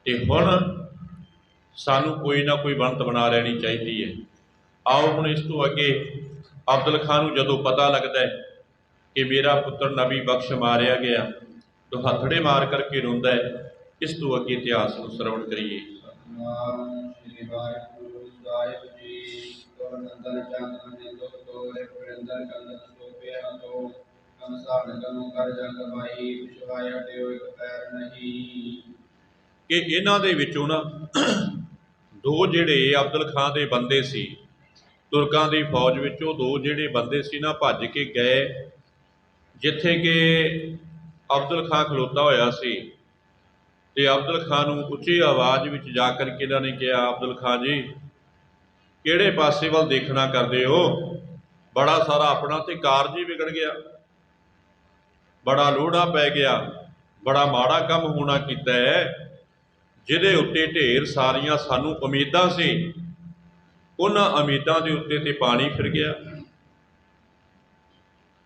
ਤੇ ਹੁਣ ਸਾਨੂੰ कोई ना कोई बनत बना लैनी चाहिए है। आओ हुण इस तो अगे अब्दुल खां नूं जदों पता लगता है कि मेरा पुत्र नबी बख्श मारिया गया तो हथड़े मार करके रोंदा है। इस तो अगे इतिहास नूं श्रवण करिए। कि इन्हां दे विचों ना दो जिहड़े अब्दुल खां दे बंदे सी, तुरकां दी फौज विचों दो जिहड़े बंदे सी ना भज के गए जिथे कि अब्दुल खां खलोता होया सी। ते अब्दुल खां नूं उच्ची आवाज़ विच जा करके इन्हां ने कहा, अब्दुल खां जी किहड़े पासे वल देखना करदे हो? बड़ा सारा अपना ते कारज ही बिगड़ गया, बड़ा लोड़ा पै गया, बड़ा माड़ा काम होना कीता है, जिहदे उत्ते ढेर सारियां सानू उम्मीदां सी, उन्हां उम्मीदां दे उत्ते ते पानी फिर गया।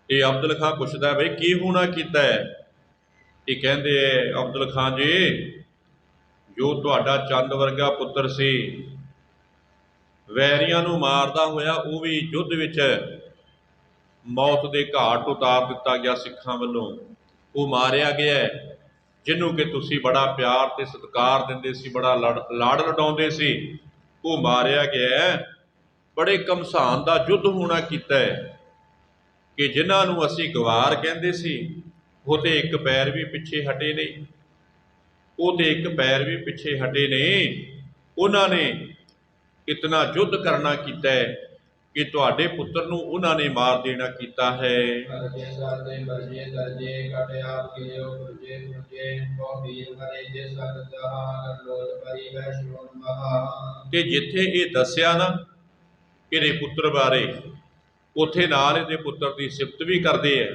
ये अब्दुल खां पुछदा है, बई की होना कीता है? ये कहंदे अब्दुल खां जी जो तुहाडा चंद वर्गा पुत्र सी वैरियां नूं मारदा होया वो भी युद्ध विच मौत के घाट उतार दिता गया सिखां वल्लों, वो मारिया गया है, जिन्हों कि तुसी बड़ा प्यार ते सत्कार दिंदे सी, बड़ा लाड़ लडाउंदे सी, वो मारिया गया है। बड़े घमसान दा युद्ध होना कीता है कि जिन्हां नूं असीं गवार कहंदे सी वो तो एक पैर भी पिछे हटे नहीं, वो तो एक पैर भी पिछे हटे नहीं। उन्होंने इतना युद्ध करना कीता है कि तुहाडे पुत्र नूं उन्होंने मार देना कीता है। कि जिथे ये दसिया ना इहदे पुत्र बारे, उत्थे नाल इहदे पुत्र की सिफत भी करते हैं।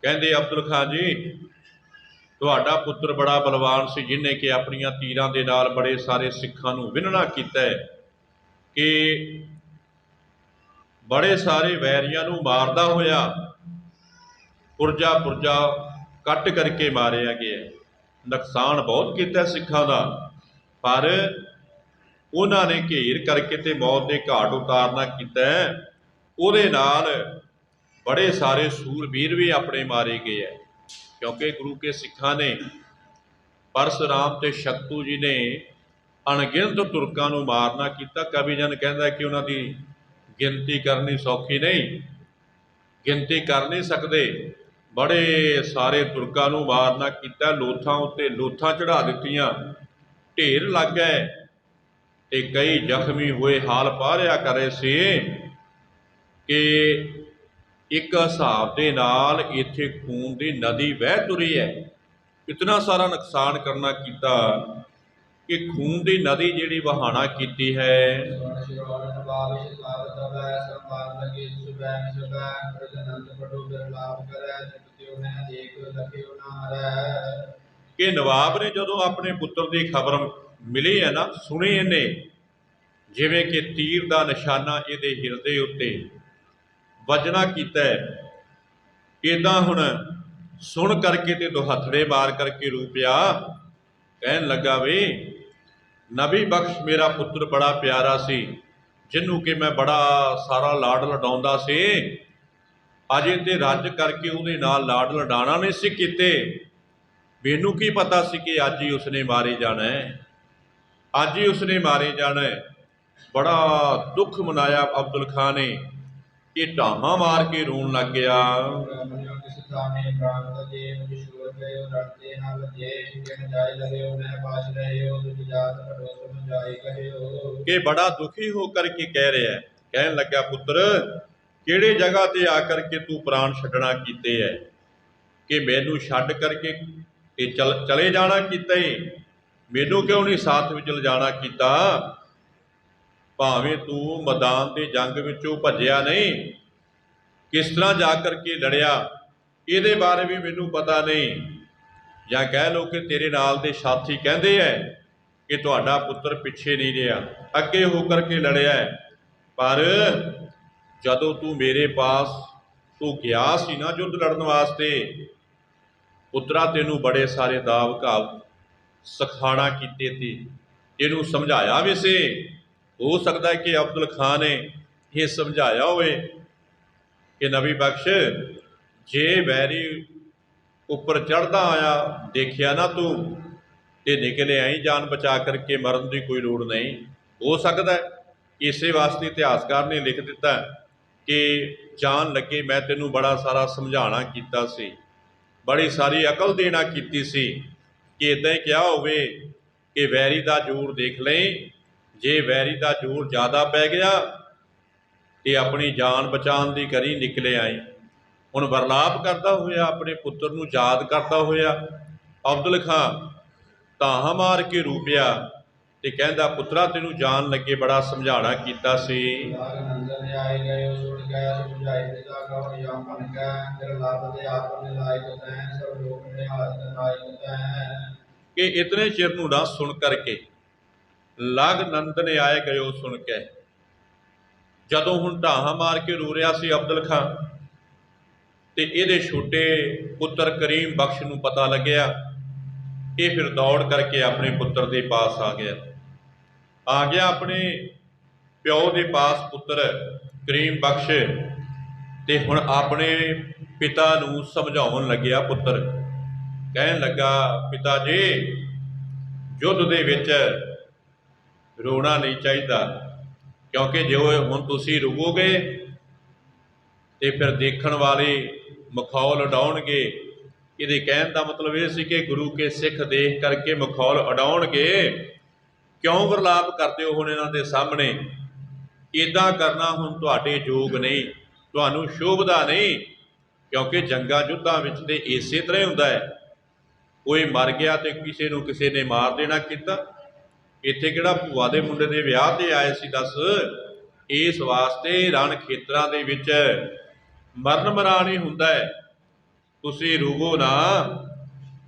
कहंदे अब्दुल खां जी तुहाडा पुत्र बड़ा बलवान सी, जिन्हें कि अपनियां तीरां दे नाल बड़े सारे सिखां नूं विन्हना कीता है, कि बड़े सारे वैरियां नूं मारदा होया पुरजा पुरजा कट करके मारिया गया। नुकसान बहुत किया सिखां दा, पर उन्होंने घेर करके ते मौत के घाट उतारना किया है। उहदे नाल बड़े सारे सूरबीर भी अपने मारे गए है, क्योंकि गुरु के सिखां ने परशुराम ते शक्तू जी ने अणगिणत तुरकां नूं मारना किया। कवि जन कहता कि उन्हां दी गिनती करनी सौखी नहीं, गिनती कर नहीं सकते। बड़े सारे तुरकां नूं मारना किया, लोथां उत्ते लोथां चढ़ा दित्तियां, ढेर लग गए ते कई जख्मी हुए हाल पा रिया करे से कि एक हिसाब के नाल इत्थे खून की नदी बह तुरी है। इतना सारा नुकसान करना किया कि खून की नदी जिहड़ी वहाना की है। कि नवाब ने जदों अपने पुत्र की खबर मिली है ना, सुनी इन्हें जिवें कि तीर का निशाना इहदे हिरदे उत्ते वजना कीता है, इदा हुण सुन करके ते दुहथड़े मार करके रो पिया, कहन लगा वे नबी बख्श मेरा पुत्र बड़ा प्यारा सी, जिन्हों कि मैं बड़ा सारा लाड़ लडाउंदा सी, अजे ते रज करके उहदे नाल लाड़ लडाना नहीं सी कीते। मैनू की पता सी कि अज ही उसने मारे जाना है, अज ही उसने मारे जाना है। बड़ा दुख मनाया अब्दुल खां ने, ये ढामा मार के रोन लग गया। कि बड़ा दुखी होकर के कह रहा है, कहन लगा पुत्र किहड़े जगह ते आकर के तू प्राण छड्डना कीते है, कि मैनू छड्ड करके चले जाना कीता है, मैनू क्यों नहीं साथ विच लिजाना कीता? भावें तू मैदान के जंग विचों भज्या नहीं, किस तरह जा करके लड़िया ये बारे भी मैनू पता नहीं, या कह लो कि तेरे नाल दे साथी कहते हैं कि तुहाडा पुत्र पिछे नहीं रहा, अगे होकर के लड़िया है। पर जदों तू मेरे पास तू गया सी ना युद्ध लड़न वास्ते, पुत्रा तेनू बड़े सारे दाव घाव सखाना कीते थे, इनू समझाया भी से। हो सकता है कि अब्दुल खान ने ये समझाया होए कि नबी बख्श, जे वैरी उपर चढ़ता आया देखिया ना तू, ते निकले आई जान बचा करके, मरन की कोई लोड़ नहीं। हो सकता है इसे वास्ते इतिहासकार ने लिख दिता कि जान लगे मैं तेनू बड़ा सारा समझाना कीता सी, बड़ी सारी अकल देना कीती सी, कि इदां ही क्या होवे कि वैरी का जोर देख लें, जे वैरी का जोर ज़्यादा पै गया तो अपनी जान बचाने की करी निकले आई। हुण वरलाप करता होया अपने पुत्र नूं याद करता होया अब्दुल खां धाहा मार के रूपिया ते कहंदा, पुत्रा तेनू जान लगे बड़ा समझाना कीता सी। कि इतने चिर नूं ना सुन करके लाग नंद ने आए गए सुन के, जदों हुण ढाहां मार के रो रहा सी अब्दुल खां, ते इहदे छोटे पुत्र करीम बख्श नूं पता लग्या, ये फिर दौड़ करके अपने पुत्र के पास आ गया अपने प्यो के पास पुत्र करीम बख्श, ते हुण अपने पिता नूं समझाउण लग्या। पुत्र कहन लगा, पिता जी युद्ध दे विच रोना नहीं चाहिए, क्योंकि जो हुण तुसीं रोवोगे तो फिर देखण वाले मखौल उडाउणगे। ये कहण का मतलब ये सी कि गुरु के सिख देख करके मखौल उडाउणगे, क्यों वरलाप करते हो हुण इन्हां दे सामने, इदां करना हुण तुहाडे योग नहीं, तुहानूं शोभदा नहीं, क्योंकि जंगां युद्धां विच ते इसे तरह ही हुंदा है, कोई मर गया तो किसी नूं किसी ने मार देना कीता। इत्थे किहड़ा भूआ दे मुंडे दे विआह ते आए सी दस, इस वास्ते रण खेतरां दे विच मरण मरान ही हुंदा है। तुसीं रोवो ना,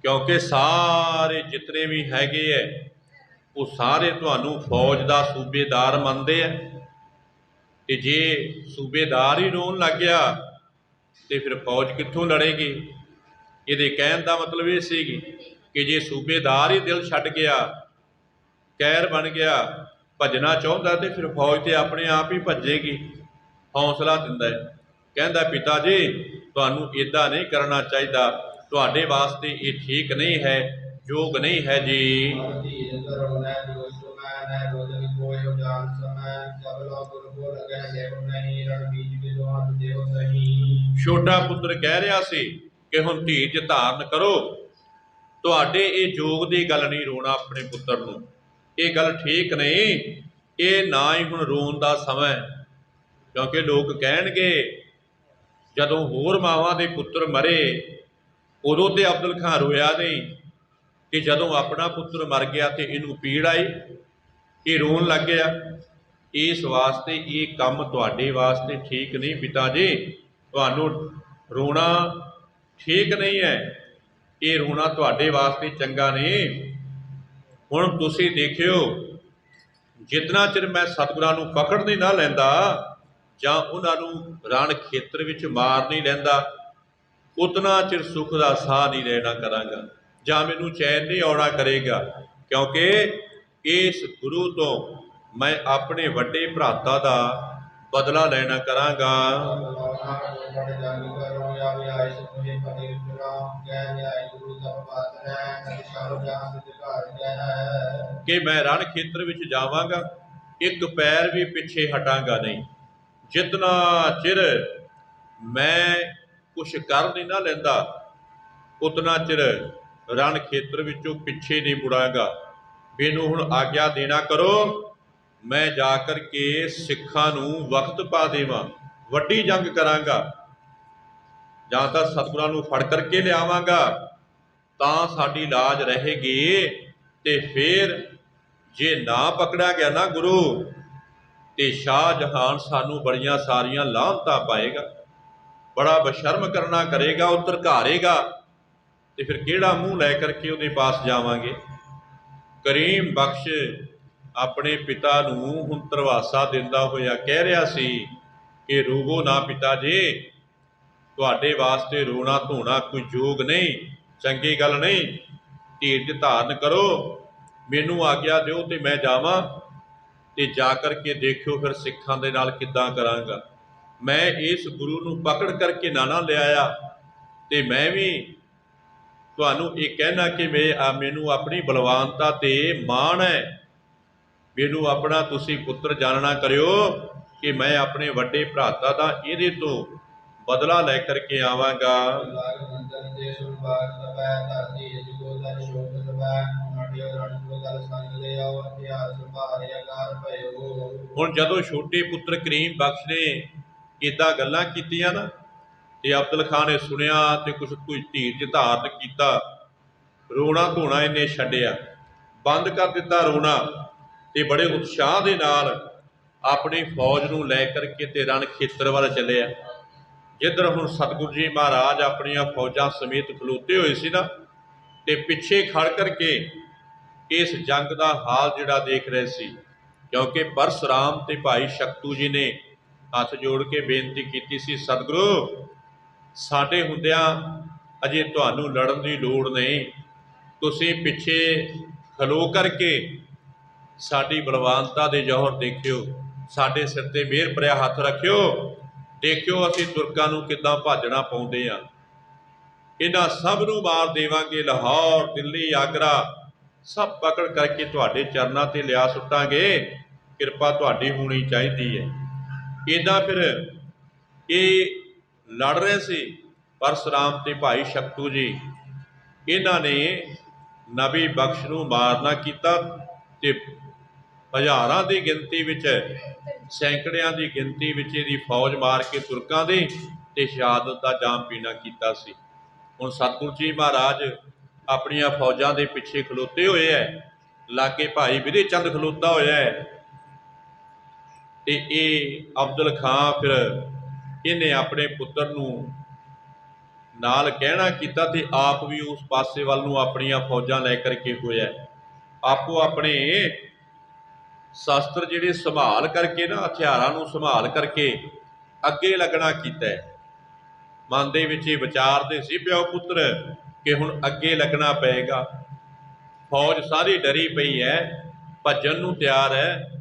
क्योंकि सारे जितने भी हैगे है वो सारे तुहानूं फौज का सूबेदार मनते हैं, ते जे सूबेदार ही रोन लग गया तो फिर फौज कित्थों लड़ेगी। ये कहण का मतलब ये सी कि जे सूबेदार ही दिल छड्ड गया, कैर बन गया, भजना चाहुंदा तो फिर फौज तो अपने आप ही भजेगी। हौसला दिंदा है, कहंदा पिता जी तुहानूं इदां नहीं करना चाहिए, तुहाडे वास्ते ये ठीक नहीं है, योग नहीं है जी। छोटा पुत्र कह रहा सी कि हुण धीरज धारण करो, तुहाडे ये योग की गल नहीं रोना अपने पुत्र नूं, ये गल ठीक नहीं, ये ना ही हुण रोन का समय, क्योंकि लोग कहणगे जदों होर मावां दे पुत्र मरे उदों तो अब्दुल खां रोया नहीं, कि जदों अपना पुत्र मर गया तो इनू पीड़ आई, ये रोन लग गया। इस वास्ते ये काम तुहाडे वास्ते ठीक नहीं पिता जी, तुहानूं रोना ठीक नहीं है, ये रोना तुहाडे वास्ते चंगा नहीं। हुण तुसीं देखियो, जितना चिर मैं सतगुरां नूं पकड़ नहीं ना लैंदा जां उन्हां नूं रण खेतर विच मार नहीं लैंदा, उतना चिर सुख का साह नहीं लेना करांगा, जां मैनूं चैन नहीं आउणा करेगा, क्योंकि इस गुरु तो मैं अपने वड्डे भराता का बदला लेना करांगा। कि मैं रण खेतर विच जावांगा, एक पैर भी पिछे हटांगा नहीं, जितना चिर मैं कुछ कर नहीं ना लैंदा उतना चिर रण खेतर विचों पिछे नहीं मुड़ांगा। मैनूं हुण आग्या देना करो, मैं जाकर के सिखां नूं वक्त पा देवां, वड्डी जंग करांगा, जां तां सतगुरां नूं फड़ करके लियावांगा तां साडी लाज रहेगी, ते फिर जे ना पकड़ा गया ना गुरु तो शाहजहान सानू बड़ियां सारियां लानतां पाएगा, बड़ा बशर्म करना करेगा, वो धरकारेगा, तो फिर किहड़ा मूँह लै करके उहदे पास जावांगे। करीम बख्श अपने पिता नूं हुण धरवासा दिंदा होया कह रहा सी कि रोवो ना पिता जी, तुहाडे वास्ते रोना धोना कोई योग नहीं, चंगी गल नहीं, ਧੀਰਜ ਧਾਰਨ ਕਰੋ, ਮੈਨੂੰ ਆਗਿਆ ਦਿਓ ਤੇ ਮੈਂ ਜਾਵਾਂ ਤੇ ਜਾ ਕਰਕੇ ਦੇਖਿਓ ਫਿਰ ਸਿੱਖਾਂ ਦੇ ਨਾਲ ਕਿੱਦਾਂ ਕਰਾਂਗਾ। ਮੈਂ ਇਸ ਗੁਰੂ ਨੂੰ ਪਕੜ ਕਰਕੇ ਨਾ ਲਿਆਇਆ ਤੇ ਮੈਂ ਵੀ ਤੁਹਾਨੂੰ ਇਹ ਕਹਿਣਾ ਕਿ ਮੈਨੂੰ ਆਪਣੀ ਬਲਵਾਨਤਾ ਤੇ ਮਾਣ ਹੈ। ਮੈਨੂੰ ਆਪਣਾ ਤੁਸੀਂ ਪੁੱਤਰ ਜਾਣਨਾ ਕਰਿਓ ਕਿ ਮੈਂ ਆਪਣੇ ਵੱਡੇ ਭਰਾਤਾ ਦਾ ਇਹਦੇ ਤੋਂ ਬਦਲਾ ਲੈ ਕਰਕੇ ਆਵਾਂਗਾ। ਹੁਣ ਜਦੋਂ ਛੋਟੇ ਪੁੱਤਰ ਕਰੀਮ ਬਖਸ਼ ਨੇ ਇੱਦਾਂ ਗੱਲਾਂ ਕੀਤੀਆਂ ਨਾ ਤੇ ਅਬਦੁਲ ਖਾਂ ਨੇ ਸੁਣਿਆ ਤੇ ਕੁਝ ਧੀਰਜ ਧਾਰਨ ਕੀਤਾ। ਰੋਣਾ ਧੋਣਾ ਇਹਨੇ ਛੱਡਿਆ, ਬੰਦ ਕਰ ਦਿੱਤਾ ਰੋਣਾ ਤੇ ਬੜੇ ਉਤਸ਼ਾਹ ਦੇ ਨਾਲ ਆਪਣੀ ਫੌਜ ਨੂੰ ਲੈ ਕਰਕੇ ਤੇ ਰਣ ਖੇਤਰ ਵੱਲ ਚੱਲਿਆ। ਜਿੱਧਰ ਹੁਣ ਸਤਿਗੁਰੂ ਜੀ ਮਹਾਰਾਜ ਆਪਣੀਆਂ ਫੌਜਾਂ ਸਮੇਤ ਖਲੋਤੇ ਹੋਏ ਸੀ ਨਾ ਤੇ ਪਿੱਛੇ ਖੜ ਕਰਕੇ ਇਸ ਜੰਗ ਦਾ ਹਾਲ ਜਿਹੜਾ ਦੇਖ ਰਹੇ ਸੀ, ਕਿਉਂਕਿ ਪਰਸ਼ੁਰਾਮ ਤੇ ਭਾਈ ਸ਼ਕਤੂ ਜੀ ਨੇ ਹੱਥ ਜੋੜ ਕੇ ਬੇਨਤੀ ਕੀਤੀ ਸੀ, ਸਤਿਗੁਰੂ ਸਾਡੇ ਹੁੰਦਿਆਂ ਅਜੇ ਤੁਹਾਨੂੰ ਲੜਨ ਦੀ ਲੋੜ ਨਹੀਂ, ਤੁਸੀਂ ਪਿੱਛੇ ਖਲੋ ਕਰਕੇ ਸਾਡੀ ਬਲਵਾਨਤਾ ਦੇ ਜੌਹਰ ਦੇਖਿਓ, ਸਾਡੇ ਸਿਰ ਤੇ ਮਿਹਰ ਭਰਿਆ ਹੱਥ ਰੱਖਿਓ, ਦੇਖਿਓ ਅਸੀਂ ਤੁਰਕਾਂ ਨੂੰ ਕਿੱਦਾਂ ਭਾਜਣਾ ਪਾਉਂਦੇ ਆ, ਇਹਨਾਂ ਸਭ ਨੂੰ ਮਾਰ ਦੇਵਾਂਗੇ, ਲਾਹੌਰ, ਦਿੱਲੀ, ਆਗਰਾ ਸਭ ਪਕੜ ਕਰਕੇ ਤੁਹਾਡੇ ਚਰਨਾਂ ਤੇ ਲਿਆ ਸੁੱਟਾਂਗੇ, ਕਿਰਪਾ ਤੁਹਾਡੀ ਹੋਣੀ ਚਾਹੀਦੀ ਹੈ। ਇੱਦਾਂ ਫਿਰ ਇਹ ਲੜ ਰਹੇ ਸੀ ਪਰਸ਼ੁਰਾਮ ਤੇ ਭਾਈ ਸ਼ਕਤੂ ਜੀ। ਇਹਨਾਂ ਨੇ ਨਬੀ ਬਖਸ਼ ਨੂੰ ਮਾਰਨਾ ਕੀਤਾ ਤੇ ਹਜ਼ਾਰਾਂ ਦੀ ਗਿਣਤੀ ਵਿੱਚ, ਸੈਂਕੜਿਆਂ ਦੀ ਗਿਣਤੀ ਵਿੱਚ ਇਹਦੀ ਫੌਜ ਮਾਰ ਕੇ ਤੁਰਕਾਂ ਦੀ ਤੇ ਸ਼ਹਾਦਤ ਦਾ ਜਾਮ ਪੀਣਾ ਕੀਤਾ ਸੀ। ਹੁਣ ਸਤਿਗੁਰੂ ਜੀ ਮਹਾਰਾਜ ਆਪਣੀਆਂ ਫੌਜਾਂ ਦੇ ਪਿੱਛੇ ਖਲੋਤੇ ਹੋਏ ਹੈ, ਲਾਗੇ ਭਾਈ ਵਿਧੇ ਚੰਦ ਖਲੋਤਾ ਹੋਇਆ ਹੈ ਤੇ ਇਹ ਅਬਦੁਲ ਖਾਂ ਫਿਰ ਇਹਨੇ ਆਪਣੇ ਪੁੱਤਰ ਨੂੰ ਨਾਲ ਕਹਿਣਾ ਕੀਤਾ ਤੇ ਆਪ ਵੀ ਉਸ ਪਾਸੇ ਵੱਲ ਨੂੰ ਆਪਣੀਆਂ ਫੌਜਾਂ ਲੈ ਕਰਕੇ ਹੋਇਆ। ਆਪੋ ਆਪਣੇ ਸ਼ਸਤਰ ਜਿਹੜੇ ਸੰਭਾਲ ਕਰਕੇ ਨਾ, ਹਥਿਆਰਾਂ ਨੂੰ ਸੰਭਾਲ ਕਰਕੇ ਅੱਗੇ ਲੱਗਣਾ ਕੀਤਾ ਹੈ। ਮਨ ਦੇ ਵਿੱਚ ਇਹ ਵਿਚਾਰਦੇ ਸੀ ਪਿਓ ਪੁੱਤਰ ਕਿ ਹੁਣ ਅੱਗੇ ਲੱਗਣਾ ਪਏਗਾ। ਫੌਜ ਸਾਰੀ ਡਰੀ ਪਈ ਹੈ, ਭੱਜਣ ਨੂੰ ਤਿਆਰ ਹੈ,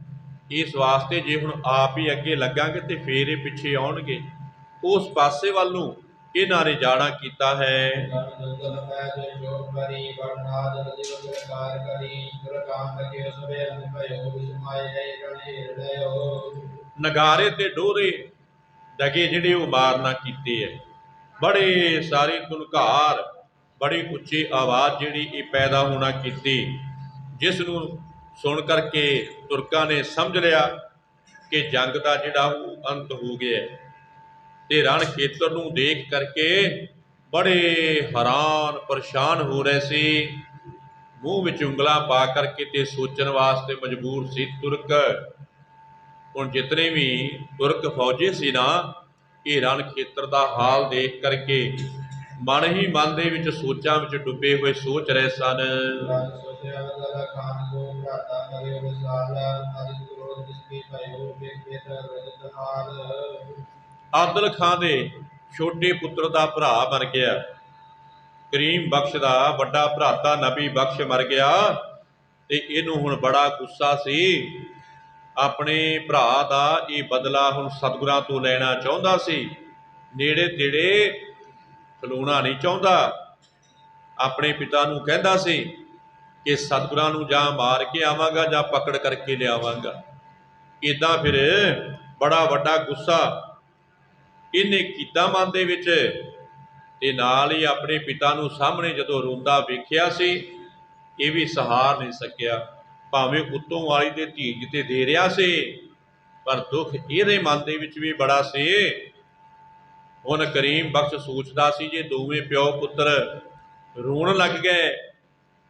ਇਸ ਵਾਸਤੇ ਜੇ ਹੁਣ ਆਪ ਹੀ ਅੱਗੇ ਲੱਗਾਂਗੇ ਤੇ ਫੇਰ ਇਹ ਪਿੱਛੇ ਆਉਣਗੇ। ਉਸ ਪਾਸੇ ਵੱਲ ਨੂੰ ਇਹਨਾਂ ਨੇ ਜਾਣਾ ਕੀਤਾ ਹੈ। ਨਗਾਰੇ ਤੇ ਡੋਰੇ ਡਗੇ ਜਿਹੜੇ ਉਹ ਮਾਰਨਾ ਕੀਤੇ ਹੈ। ਬੜੇ ਸਾਰੀ ਧੁਨਕਾਰ, ਬੜੀ ਉੱਚੀ ਆਵਾਜ਼ ਜਿਹੜੀ ਇਹ ਪੈਦਾ ਹੋਣਾ ਕੀਤੀ, ਜਿਸ ਨੂੰ ਸੁਣ ਕਰਕੇ ਤੁਰਕਾਂ ਨੇ ਸਮਝ ਲਿਆ ਕਿ ਜੰਗ ਦਾ ਜਿਹੜਾ ਉਹ ਅੰਤ ਹੋ ਗਿਆ ਤੇ ਰਣ ਖੇਤਰ ਨੂੰ ਦੇਖ ਕਰਕੇ ਬੜੇ ਹੈਰਾਨ ਪਰੇਸ਼ਾਨ ਹੋ ਰਹੇ ਸੀ। ਮੂੰਹ ਵਿੱਚ ਉਂਗਲਾਂ ਪਾ ਕਰਕੇ ਤੇ ਸੋਚਣ ਵਾਸਤੇ ਮਜਬੂਰ ਸੀ ਤੁਰਕ। ਹੁਣ ਜਿਤਨੇ ਵੀ ਤੁਰਕ ਫੌਜੀ ਸੀ ਨਾ, ਇਹ ਰਣ ਖੇਤਰ ਦਾ ਹਾਲ ਦੇਖ ਕਰਕੇ ਮਨ ਹੀ ਮਨ ਦੇ ਵਿੱਚ ਸੋਚਾਂ ਵਿੱਚ ਡੁੱਬੇ ਹੋਏ ਸੋਚ ਰਹੇ ਸਨ। ਅਬਦੁਲ ਖਾਂ ਦੇ ਛੋਟੇ ਪੁੱਤਰ ਦਾ ਭਰਾ ਮਰ ਗਿਆ, ਕਰੀਮ ਬਖਸ਼ ਦਾ ਵੱਡਾ ਭਰਾਤਾ ਨਬੀ ਬਖਸ਼ ਮਰ ਗਿਆ ਤੇ ਇਹਨੂੰ ਹੁਣ ਬੜਾ ਗੁੱਸਾ ਸੀ। ਆਪਣੇ ਭਰਾ ਦਾ ਇਹ ਬਦਲਾ ਹੁਣ ਸਤਿਗੁਰਾਂ ਤੋਂ ਲੈਣਾ ਚਾਹੁੰਦਾ ਸੀ, ਨੇੜੇ ਤੇੜੇ ਖਲੋਣਾ ਨਹੀਂ ਚਾਹੁੰਦਾ। ਆਪਣੇ ਪਿਤਾ ਨੂੰ ਕਹਿੰਦਾ ਸੀ ਕਿ ਸਤਿਗੁਰਾਂ ਨੂੰ ਜਾਂ ਮਾਰ ਕੇ ਆਵਾਂਗਾ ਜਾਂ ਪਕੜ ਕਰਕੇ ਲਿਆਵਾਂਗਾ। ਇੱਦਾਂ ਫਿਰ ਬੜਾ ਵੱਡਾ ਗੁੱਸਾ ਇਹਨੇ ਕੀਤਾ ਮਨ ਦੇ ਵਿੱਚ ਤੇ ਨਾਲ ਹੀ ਆਪਣੇ ਪਿਤਾ ਨੂੰ ਸਾਹਮਣੇ ਜਦੋਂ ਰੋਂਦਾ ਵੇਖਿਆ ਸੀ, ਇਹ ਵੀ ਸਹਾਰ ਨਹੀਂ ਸਕਿਆ। ਭਾਵੇਂ ਉੱਤੋਂ ਵਾਲੀ ਦੇ ਧੀਰਜ ਤੇ ਦੇ ਰਿਹਾ ਸੀ, ਪਰ ਦੁੱਖ ਇਹਦੇ ਮਨ ਦੇ ਵਿੱਚ ਵੀ ਬੜਾ ਸੀ। ਹੁਣ ਕਰੀਮ ਬਖਸ਼ ਸੋਚਦਾ ਸੀ ਜੇ ਦੋਵੇਂ ਪਿਓ ਪੁੱਤਰ ਰੋਣ ਲੱਗ ਗਏ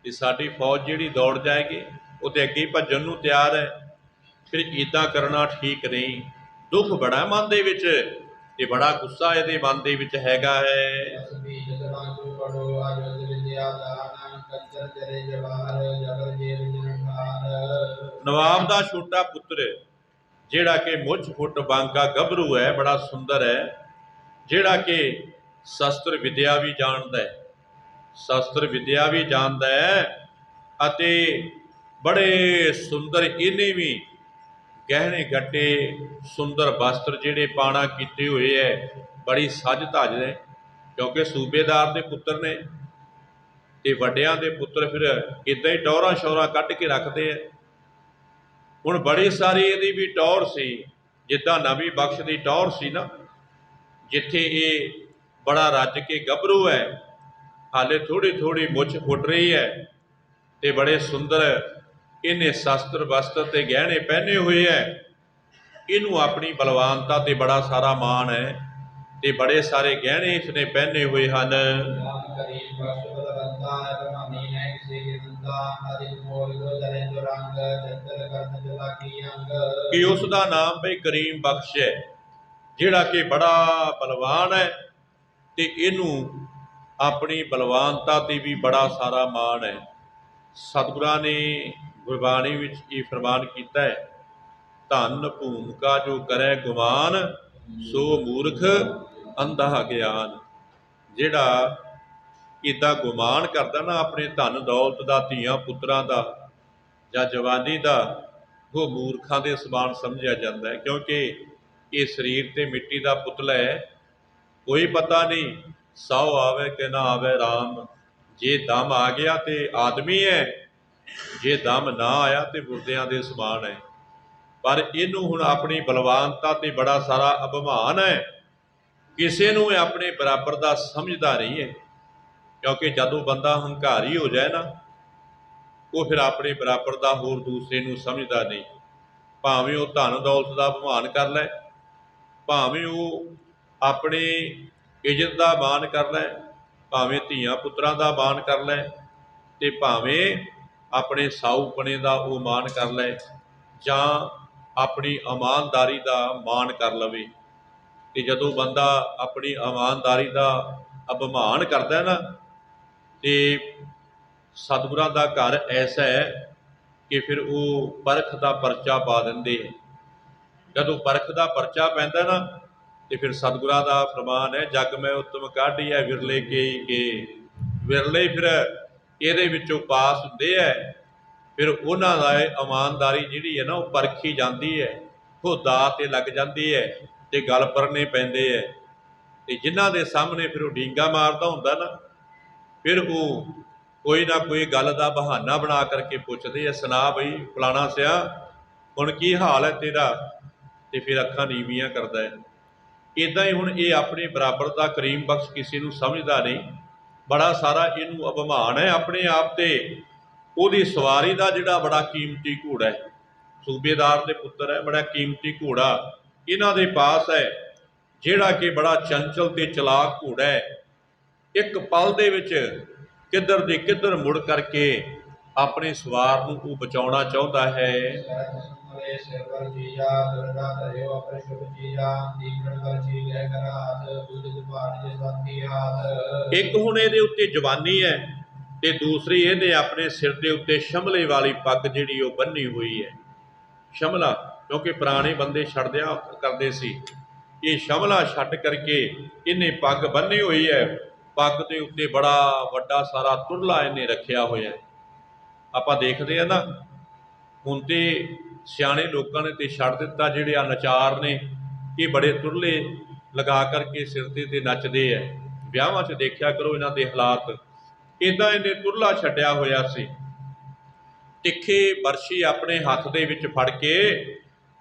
ਤੇ ਸਾਡੀ ਫੌਜ ਜਿਹੜੀ ਦੌੜ ਜਾਏਗੀ, ਉਹਦੇ ਅੱਗੇ ਭੱਜਣ ਨੂੰ ਤਿਆਰ ਹੈ, ਫਿਰ ਇੱਦਾਂ ਕਰਨਾ ਠੀਕ ਨਹੀਂ। ਦੁੱਖ ਬੜਾ ਮਨ ਦੇ ਵਿੱਚ ਤੇ ਬੜਾ ਗੁੱਸਾ ਇਹਦੇ ਮਨ ਦੇ ਵਿੱਚ ਹੈਗਾ ਹੈ। ਨਵਾਬ ਦਾ ਛੋਟਾ ਪੁੱਤਰ ਜਿਹੜਾ ਕਿ ਮੁੱਛ ਫੁੱਟ ਬਾਂਕਾ ਗੱਭਰੂ ਹੈ, ਬੜਾ ਸੁੰਦਰ ਹੈ, ਜਿਹੜਾ ਕਿ ਸ਼ਸਤਰ ਵਿਦਿਆ ਵੀ ਜਾਣਦਾ ਹੈ, शस्त्र विद्या भी जानता है अते बड़े सुंदर इन्हें भी गहने गट्टे सुंदर वस्त्र जिहड़े पाणा कीते हुए है, बड़ी सज धज है, क्योंकि सूबेदार के पुत्र ने ते वड्डियां दे पुत्र फिर इदां ही टौरां शौरां कढ के रखते हैं। हुण बड़ी सारी इहदी भी टौर सी, जिद्दां नबी बख्श की टौर सी ना, जिथे ये बड़ा रज के गभरू है, हाले थोड़ी थोड़ी मुछ फुट रही है, ते बड़े सुंदर इन्हें शस्त्र वस्त्र ते गहने पहने हुए है। इनू अपनी बलवानता ते बड़ा सारा मान है, ते बड़े सारे गहने इसने पहने हुए हैं। कि उसका नाम भाई करीम बख्श है, जिहड़ा कि बड़ा बलवान है, ते इनू अपनी बलवानता ते भी बड़ा सारा मान है। सतगुरां ने गुरबाणी विच ये फरमान किया है, धन भूमिका जो करे गुमान, सो मूर्ख अंधा ज्ञान। जिहड़ा इदा गुमान करता ना अपने धन दौलत का, धीआं पुत्रां का या जवानी का, वो मूर्खां दे समान समझिया जाता है, क्योंकि ये शरीर ते मिट्टी का पुतला है। कोई पता नहीं सौ आवे कि ना आवे राम, जे दम आ गया तो आदमी है, जे दम ना आया तो मुर्दियां दे समान है। पर इनू हुण अपनी बलवानता ते बड़ा सारा अभिमान है, किसी नूं अपने बराबर का समझदा नहीं है, क्योंकि जदों बंदा हंकारी हो जाए ना, वो फिर अपने बराबर का होर दूसरे नूं समझदा नहीं। भावें वो धन दौलत का अभिमान कर लै, भावें वो अपनी इज्जत का मान कर लै, भावें धीआं पुत्रां का मान कर लै, ते भावें अपने साऊपने का वो मान कर लै, जां अपनी ईमानदारी का मान कर लवे। ते जदों बंदा अपनी ईमानदारी का अभिमान करता है ना, तो सतगुरां दा घर ऐसा है कि फिर वो परख का परचा पा देंदे है। जदों परख का परचा पैंदा ना, तो फिर सतगुरां दा फरमान है, जग में उत्तम काढ़ी है विरले के विरले फिर ये विचों पास हुंदे है। फिर उन्हां दा ईमानदारी जिहड़ी है ना, वो परखी जाती है, वो दाऽ ते लग जाती है, ते गल परने पैंदे है। ते जिन्हां दे सामने फिर वो डींगा मारदा हुंदा ना, फिर वो कोई ना कोई गल का बहाना बना करके पुछदे है, सुना बई फलाना सिया हुण की हाल है तेरा, ते फिर अखां नीवियां करदा है। इदां ही हुण ये अपने बराबर का करीम बख्श किसी नूं समझदा नहीं, बड़ा सारा इनू अभिमान है अपने आप ते। उहदी सवारी का जिहड़ा बड़ा कीमती घोड़ा है, सूबेदार के पुत्र है, बड़ा कीमती घोड़ा इन्हां दे पास है, जिहड़ा कि बड़ा चंचल ते चलाक घोड़ा है। एक पल दे विच किधर दी किधर मुड़ करके अपने सवार नूं वो बचाउणा चाहुंदा है। एक हुण इहदे उत्ते जवानी है, ते दूसरी इहने अपने सिर के उत्ते शमले वाली पग जिहड़ी वो बन्नी हुई है। शमला क्योंकि पुराने बंदे छड्डिया करते सी, ये शमला छड्ड करके इन्हें पग बन्नी हुई है। पग के उत्ते बड़ा वड्डा सारा तुरला इन्हें रखिया होया है। आपां देखते हैं ना, हुण ते सियाणे लोगों ने तो छड्ड दिता, जिहड़े नचार ने ये बड़े तुरले लगा करके सिर ते नचदे है। विआहां च देखिया करो इन्हां दे हालात, इदां इन्हें तुरला छड्डिया होया सी। तिखे बरछी अपने हथ दे विच फड़ के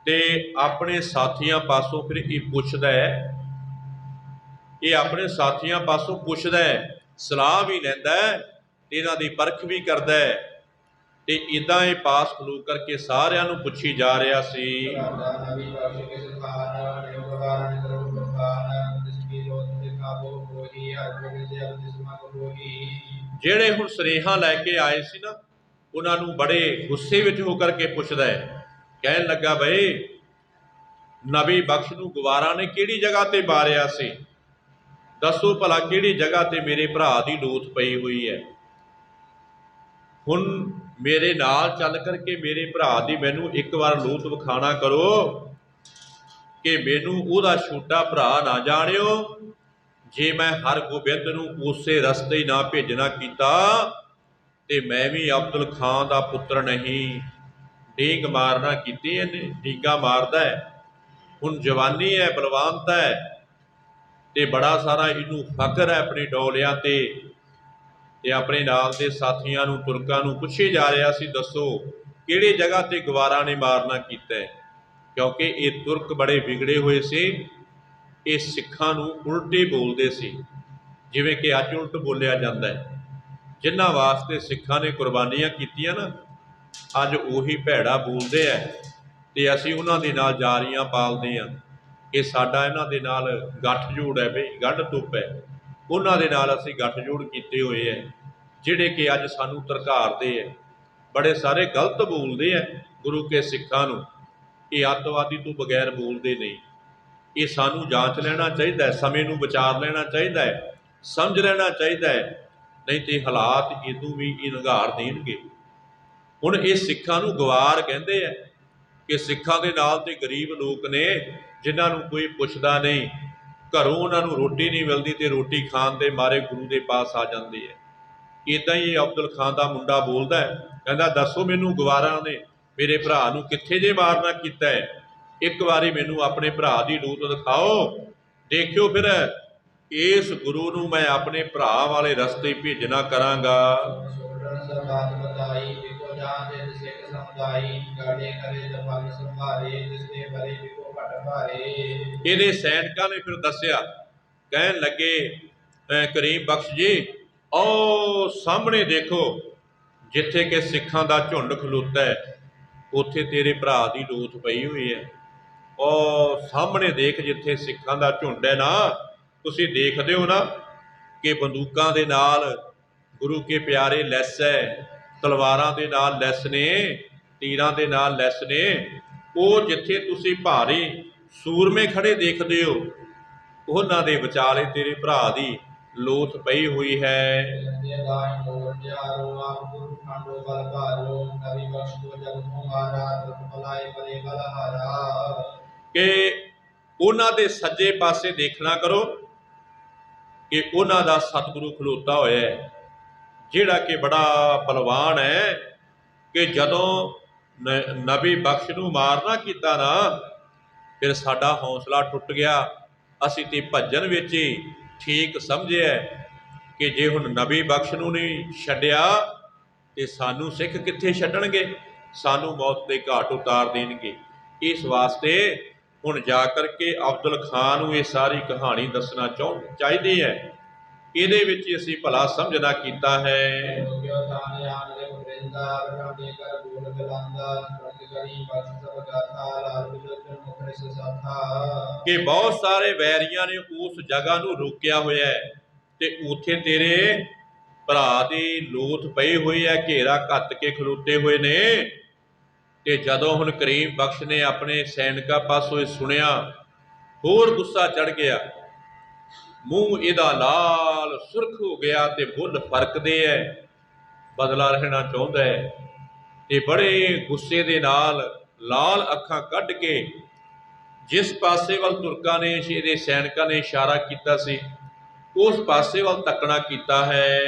ते अपने साथियां पासों फिर ये पुछदा है, ये अपने साथियां पासों पुछदा है, सलाह भी लैंदा है, इन्हां दी परख भी करदा है। ते इदां ये पास खलो करके सारियां नूं पुछी जा रहा सी। ਜਿਹੜੇ ਹੁਣ ਸੁਨੇਹਾ ਲੈ ਕੇ ਆਏ ਸੀ ਨਾ, ਉਹਨਾਂ ਨੂੰ ਬੜੇ ਗੁੱਸੇ ਵਿੱਚ ਹੋ ਕਰਕੇ ਪੁੱਛਦਾ ਹੈ, ਕਹਿਣ ਲੱਗਾ ਬਈ ਨਬੀ ਬਖਸ਼ ਨੂੰ ਗਵਾਰਾਂ ਨੇ ਕਿਹੜੀ ਜਗ੍ਹਾ ਤੇ ਮਾਰਿਆ ਸੀ, ਦੱਸੋ ਭਲਾ ਕਿਹੜੀ ਜਗ੍ਹਾ ਤੇ ਮੇਰੇ ਭਰਾ ਦੀ ਲੋਥ ਪਈ ਹੋਈ ਹੈ। ਹੁਣ ਮੇਰੇ ਨਾਲ ਚੱਲ ਕਰਕੇ ਮੇਰੇ ਭਰਾ ਦੀ ਮੈਨੂੰ ਇੱਕ ਵਾਰ ਲੋਥ ਵਿਖਾਣਾ ਕਰੋ, ਕਿ ਮੈਨੂੰ ਉਹਦਾ ਛੋਟਾ ਭਰਾ ਨਾ ਜਾਣਿਓ, जे मैं हर गोबिंद नूं उसे रस्ते ही ना भेजना कीता ते मैं भी अब्दुल खां दा पुत्र नहीं। ਡੀਂਗ मारना कीती इहने, ਡੀਂਗਾ मारदा है। हुण जवानी है, बलवानता है ते बड़ा सारा इनू फकर है अपनी डोलियां ते अपने नाल दे साथियां नूं, तुरकां नूं पुछी जा रहा सी, दसो किहड़ी जगह ते गवारा ने मारना कीता है। क्योंकि ये तुरक बड़े विगड़े हुए से, ये सिखां नूं उल्टे बोलते सी, जिवें कि अज उल्ट बोलिया जाता है। जिन्हां वास्ते सिखां ने कुर्बानियां कीतियां ना, अज उही भैड़ा बोलते हैं ते असीं उन्हां दे नाल जारियां पालदे हां कि साडा इन्हां दे नाल गठजोड़ है, बई गढ़ तुप है। उन्हां दे नाल असीं गठजोड़ कीते होए है, जिहड़े कि अज सानूं धरकारदे है। बड़े सारे गलत बोलते हैं गुरु के सिखां नूं, ये अतवादी तो बगैर बोलते नहीं। ये सानूं जांच लेना चाहिए, समय नूं विचार लेना चाहिए, समझ लेना चाहिए, नहीं तो हालात इदों भी इनगार देणगे। हुण ये सिखां नूं गवार कहंदे आ कि सिखां दे नाल ते गरीब लोग ने जिन्हां नूं कोई पुछदा नहीं, घरों उन्हां नूं रोटी नहीं मिलती तो रोटी खाण दे मारे गुरु दे पास आ जांदे है। इदां ही अब्दुल खां दा मुंडा बोलदा है, कहंदा दसो मैनूं गवारा ने मेरे भरा नूं कित्थे जे मारना कीता है, एक बारी मैनूं अपने भरा दी लूत दिखाओ, देखियो फिर इस गुरु नूं मैं अपने भरा वाले रस्ते भेजना करांगा। ਇਹਦੇ ਸੈਨਿਕਾਂ ਨੇ ਫਿਰ ਦੱਸਿਆ, ਕਹਿਣ ਲੱਗੇ ਕਰੀਮ ਬਖਸ਼ ਜੀ, ਉਹ ਸਾਹਮਣੇ ਦੇਖੋ ਜਿੱਥੇ ਕਿ ਸਿੱਖਾਂ ਦਾ ਝੁੰਡ ਖਲੋਤਾ ਹੈ, ਉੱਥੇ ਤੇਰੇ ਭਰਾ ਦੀ ਲੋਥ ਪਈ ਹੋਈ ਹੈ। ਉਹ ਸਾਹਮਣੇ ਦੇਖ ਜਿੱਥੇ ਸਿੱਖਾਂ ਦਾ ਝੁੰਡ ਹੈ ਨਾ, ਤੁਸੀਂ ਦੇਖਦੇ ਹੋ ਨਾ ਕਿ ਬੰਦੂਕਾਂ ਦੇ ਨਾਲ ਗੁਰੂ ਕੇ ਪਿਆਰੇ ਲੈਸ ਹੈ, ਤਲਵਾਰਾਂ ਦੇ ਨਾਲ ਲੈਸ ਨੇ, ਤੀਰਾਂ ਦੇ ਨਾਲ ਲੈਸ ਨੇ। ਉਹ ਜਿੱਥੇ ਤੁਸੀਂ ਭਾਰੀ ਸੂਰਮੇ ਖੜੇ ਦੇਖਦੇ ਹੋ, ਉਹਨਾਂ ਦੇ ਵਿਚਾਲੇ ਤੇਰੇ ਭਰਾ ਦੀ ਲੋਥ ਪਈ ਹੋਈ ਹੈ। ਕਿ ਉਹਨਾਂ ਦੇ ਸੱਜੇ ਪਾਸੇ ਦੇਖਣਾ ਕਰੋ ਕਿ ਉਹਨਾਂ ਦਾ ਸਤਿਗੁਰੂ ਖਲੋਤਾ ਹੋਇਆ ਹੈ, ਜਿਹੜਾ ਕਿ ਬੜਾ ਬਲਵਾਨ ਹੈ, ਕਿ ਜਦੋਂ ਨਬੀ ਬਖਸ਼ ਨੂੰ ਮਾਰਨਾ ਕੀਤਾ ਨਾ, ਫਿਰ ਸਾਡਾ ਹੌਸਲਾ ਟੁੱਟ ਗਿਆ। ਅਸੀਂ ਤੇ ਭੱਜਣ ਵਿੱਚ ਹੀ ਠੀਕ ਸਮਝਿਆ ਕਿ ਜੇ ਹੁਣ ਨਬੀ ਬਖਸ਼ ਨੂੰ ਨਹੀਂ ਛੱਡਿਆ ਤੇ ਸਾਨੂੰ ਸਿੱਖ ਕਿੱਥੇ ਛੱਡਣਗੇ, ਸਾਨੂੰ ਮੌਤ ਦੇ ਘਾਟ ਉਤਾਰ ਦੇਣਗੇ। ਇਸ ਵਾਸਤੇ ਹੁਣ ਜਾ ਕਰਕੇ ਅਬਦੁਲ ਖਾਨ ਨੂੰ ਇਹ ਸਾਰੀ ਕਹਾਣੀ ਦੱਸਣਾ ਚਾਹੀਦੀ ਹੈ। ਇਹਦੇ ਵਿੱਚ ਅਸੀਂ ਭਲਾ ਸਮਝਣਾ ਕੀਤਾ ਹੈ ਕਿ ਬਹੁਤ ਸਾਰੇ ਵੈਰੀਆਂ ਨੇ ਉਸ ਜਗ੍ਹਾ ਨੂੰ ਰੋਕਿਆ ਹੋਇਆ ਹੈ ਤੇ ਉੱਥੇ ਤੇਰੇ ਭਰਾ ਦੀ ਲੋਥ ਪਈ ਹੋਈ ਹੈ, ਘੇਰਾ ਘੱਤ ਕੇ ਖਲੋਤੇ ਹੋਏ ਨੇ। ਤੇ ਜਦੋਂ ਹੁਣ ਕਰੀਮ ਬਖਸ਼ ਨੇ ਆਪਣੇ ਸੈਨਿਕਾਂ ਪਾਸੋਂ ਇਹ ਸੁਣਿਆ, ਹੋਰ ਗੁੱਸਾ ਚੜ ਗਿਆ, ਮੂੰਹ ਇਹਦਾ ਲਾਲ ਸੁਰਖ ਹੋ ਗਿਆ ਤੇ ਬੁੱਲ ਫਰਕਦੇ ਐ, ਬਦਲਾ ਲੈਣਾ ਚਾਹੁੰਦਾ ਹੈ ਤੇ ਬੜੇ ਗੁੱਸੇ ਦੇ ਨਾਲ ਲਾਲ ਅੱਖਾਂ ਕੱਢ ਕੇ ਜਿਸ ਪਾਸੇ ਵੱਲ ਤੁਰਕਾਂ ਨੇ, ਇਹਦੇ ਸੈਨਿਕਾਂ ਨੇ ਇਸ਼ਾਰਾ ਕੀਤਾ ਸੀ, ਉਸ ਪਾਸੇ ਵੱਲ ਤੱਕਣਾ ਕੀਤਾ ਹੈ।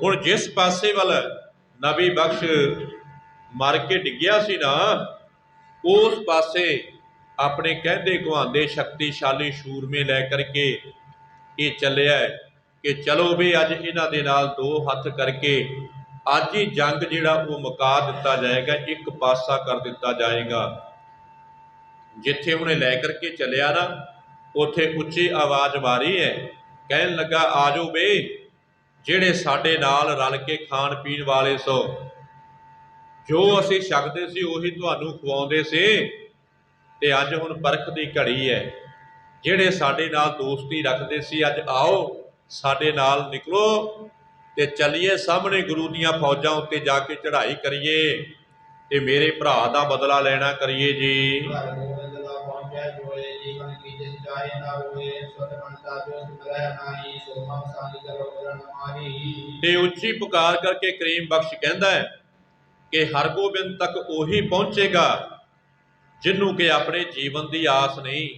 ਹੁਣ ਜਿਸ ਪਾਸੇ ਵੱਲ ਨਬੀ ਬਖਸ਼ ਮਰ ਕੇ ਡਿੱਗਿਆ ਸੀ ਨਾ, ਉਸ ਪਾਸੇ ਆਪਣੇ ਕਹਿੰਦੇ ਕਹਾਉਂਦੇ ਸ਼ਕਤੀਸ਼ਾਲੀ ਸੂਰਮੇ ਲੈ ਕਰਕੇ ਇਹ ਚੱਲਿਆ ਕਿ ਚਲੋ ਵੀ ਅੱਜ ਇਹਨਾਂ ਦੇ ਨਾਲ ਦੋ ਹੱਥ ਕਰਕੇ ਅੱਜ ਹੀ ਜੰਗ ਜਿਹੜਾ ਉਹ ਮੁਕਾ ਦਿੱਤਾ ਜਾਏਗਾ, ਇੱਕ ਪਾਸਾ ਕਰ ਦਿੱਤਾ ਜਾਏਗਾ। ਜਿੱਥੇ ਉਹਨੇ ਲੈ ਕਰਕੇ ਚੱਲਿਆ ਨਾ, ਉੱਥੇ ਉੱਚੀ ਆਵਾਜ਼ ਮਾਰੀ ਹੈ, ਕਹਿਣ ਲੱਗਾ ਆ ਜਾਓ ਬੇ, ਜਿਹੜੇ ਸਾਡੇ ਨਾਲ ਰਲ ਕੇ ਖਾਣ ਪੀਣ ਵਾਲੇ ਸੋ, ਜੋ ਅਸੀਂ ਛਕਦੇ ਸੀ ਉਹੀ ਤੁਹਾਨੂੰ ਖਵਾਉਂਦੇ ਸੀ, ਤੇ ਅੱਜ ਹੁਣ ਪਰਖ ਦੀ ਘੜੀ ਹੈ। ਜਿਹੜੇ ਸਾਡੇ ਨਾਲ ਦੋਸਤੀ ਰੱਖਦੇ ਸੀ, ਅੱਜ ਆਓ ਸਾਡੇ ਨਾਲ ਨਿਕਲੋ ਤੇ ਚੱਲੀਏ ਸਾਹਮਣੇ ਗੁਰੂ ਦੀਆਂ ਫੌਜਾਂ ਉੱਤੇ ਜਾ ਕੇ ਚੜ੍ਹਾਈ ਕਰੀਏ ਤੇ ਮੇਰੇ ਭਰਾ ਦਾ ਬਦਲਾ ਲੈਣਾ ਕਰੀਏ ਜੀ। ਤੇ ਉੱਚੀ ਪੁਕਾਰ ਕਰਕੇ ਕਰੀਮ ਬਖਸ਼ ਕਹਿੰਦਾ ਹੈ कि हरगोबिंद तक ਉਹੀ ਪਹੁੰਚੇਗਾ ਜਿਹਨੂੰ ਕਿ ਆਪਣੇ ਜੀਵਨ ਦੀ ਆਸ ਨਹੀਂ।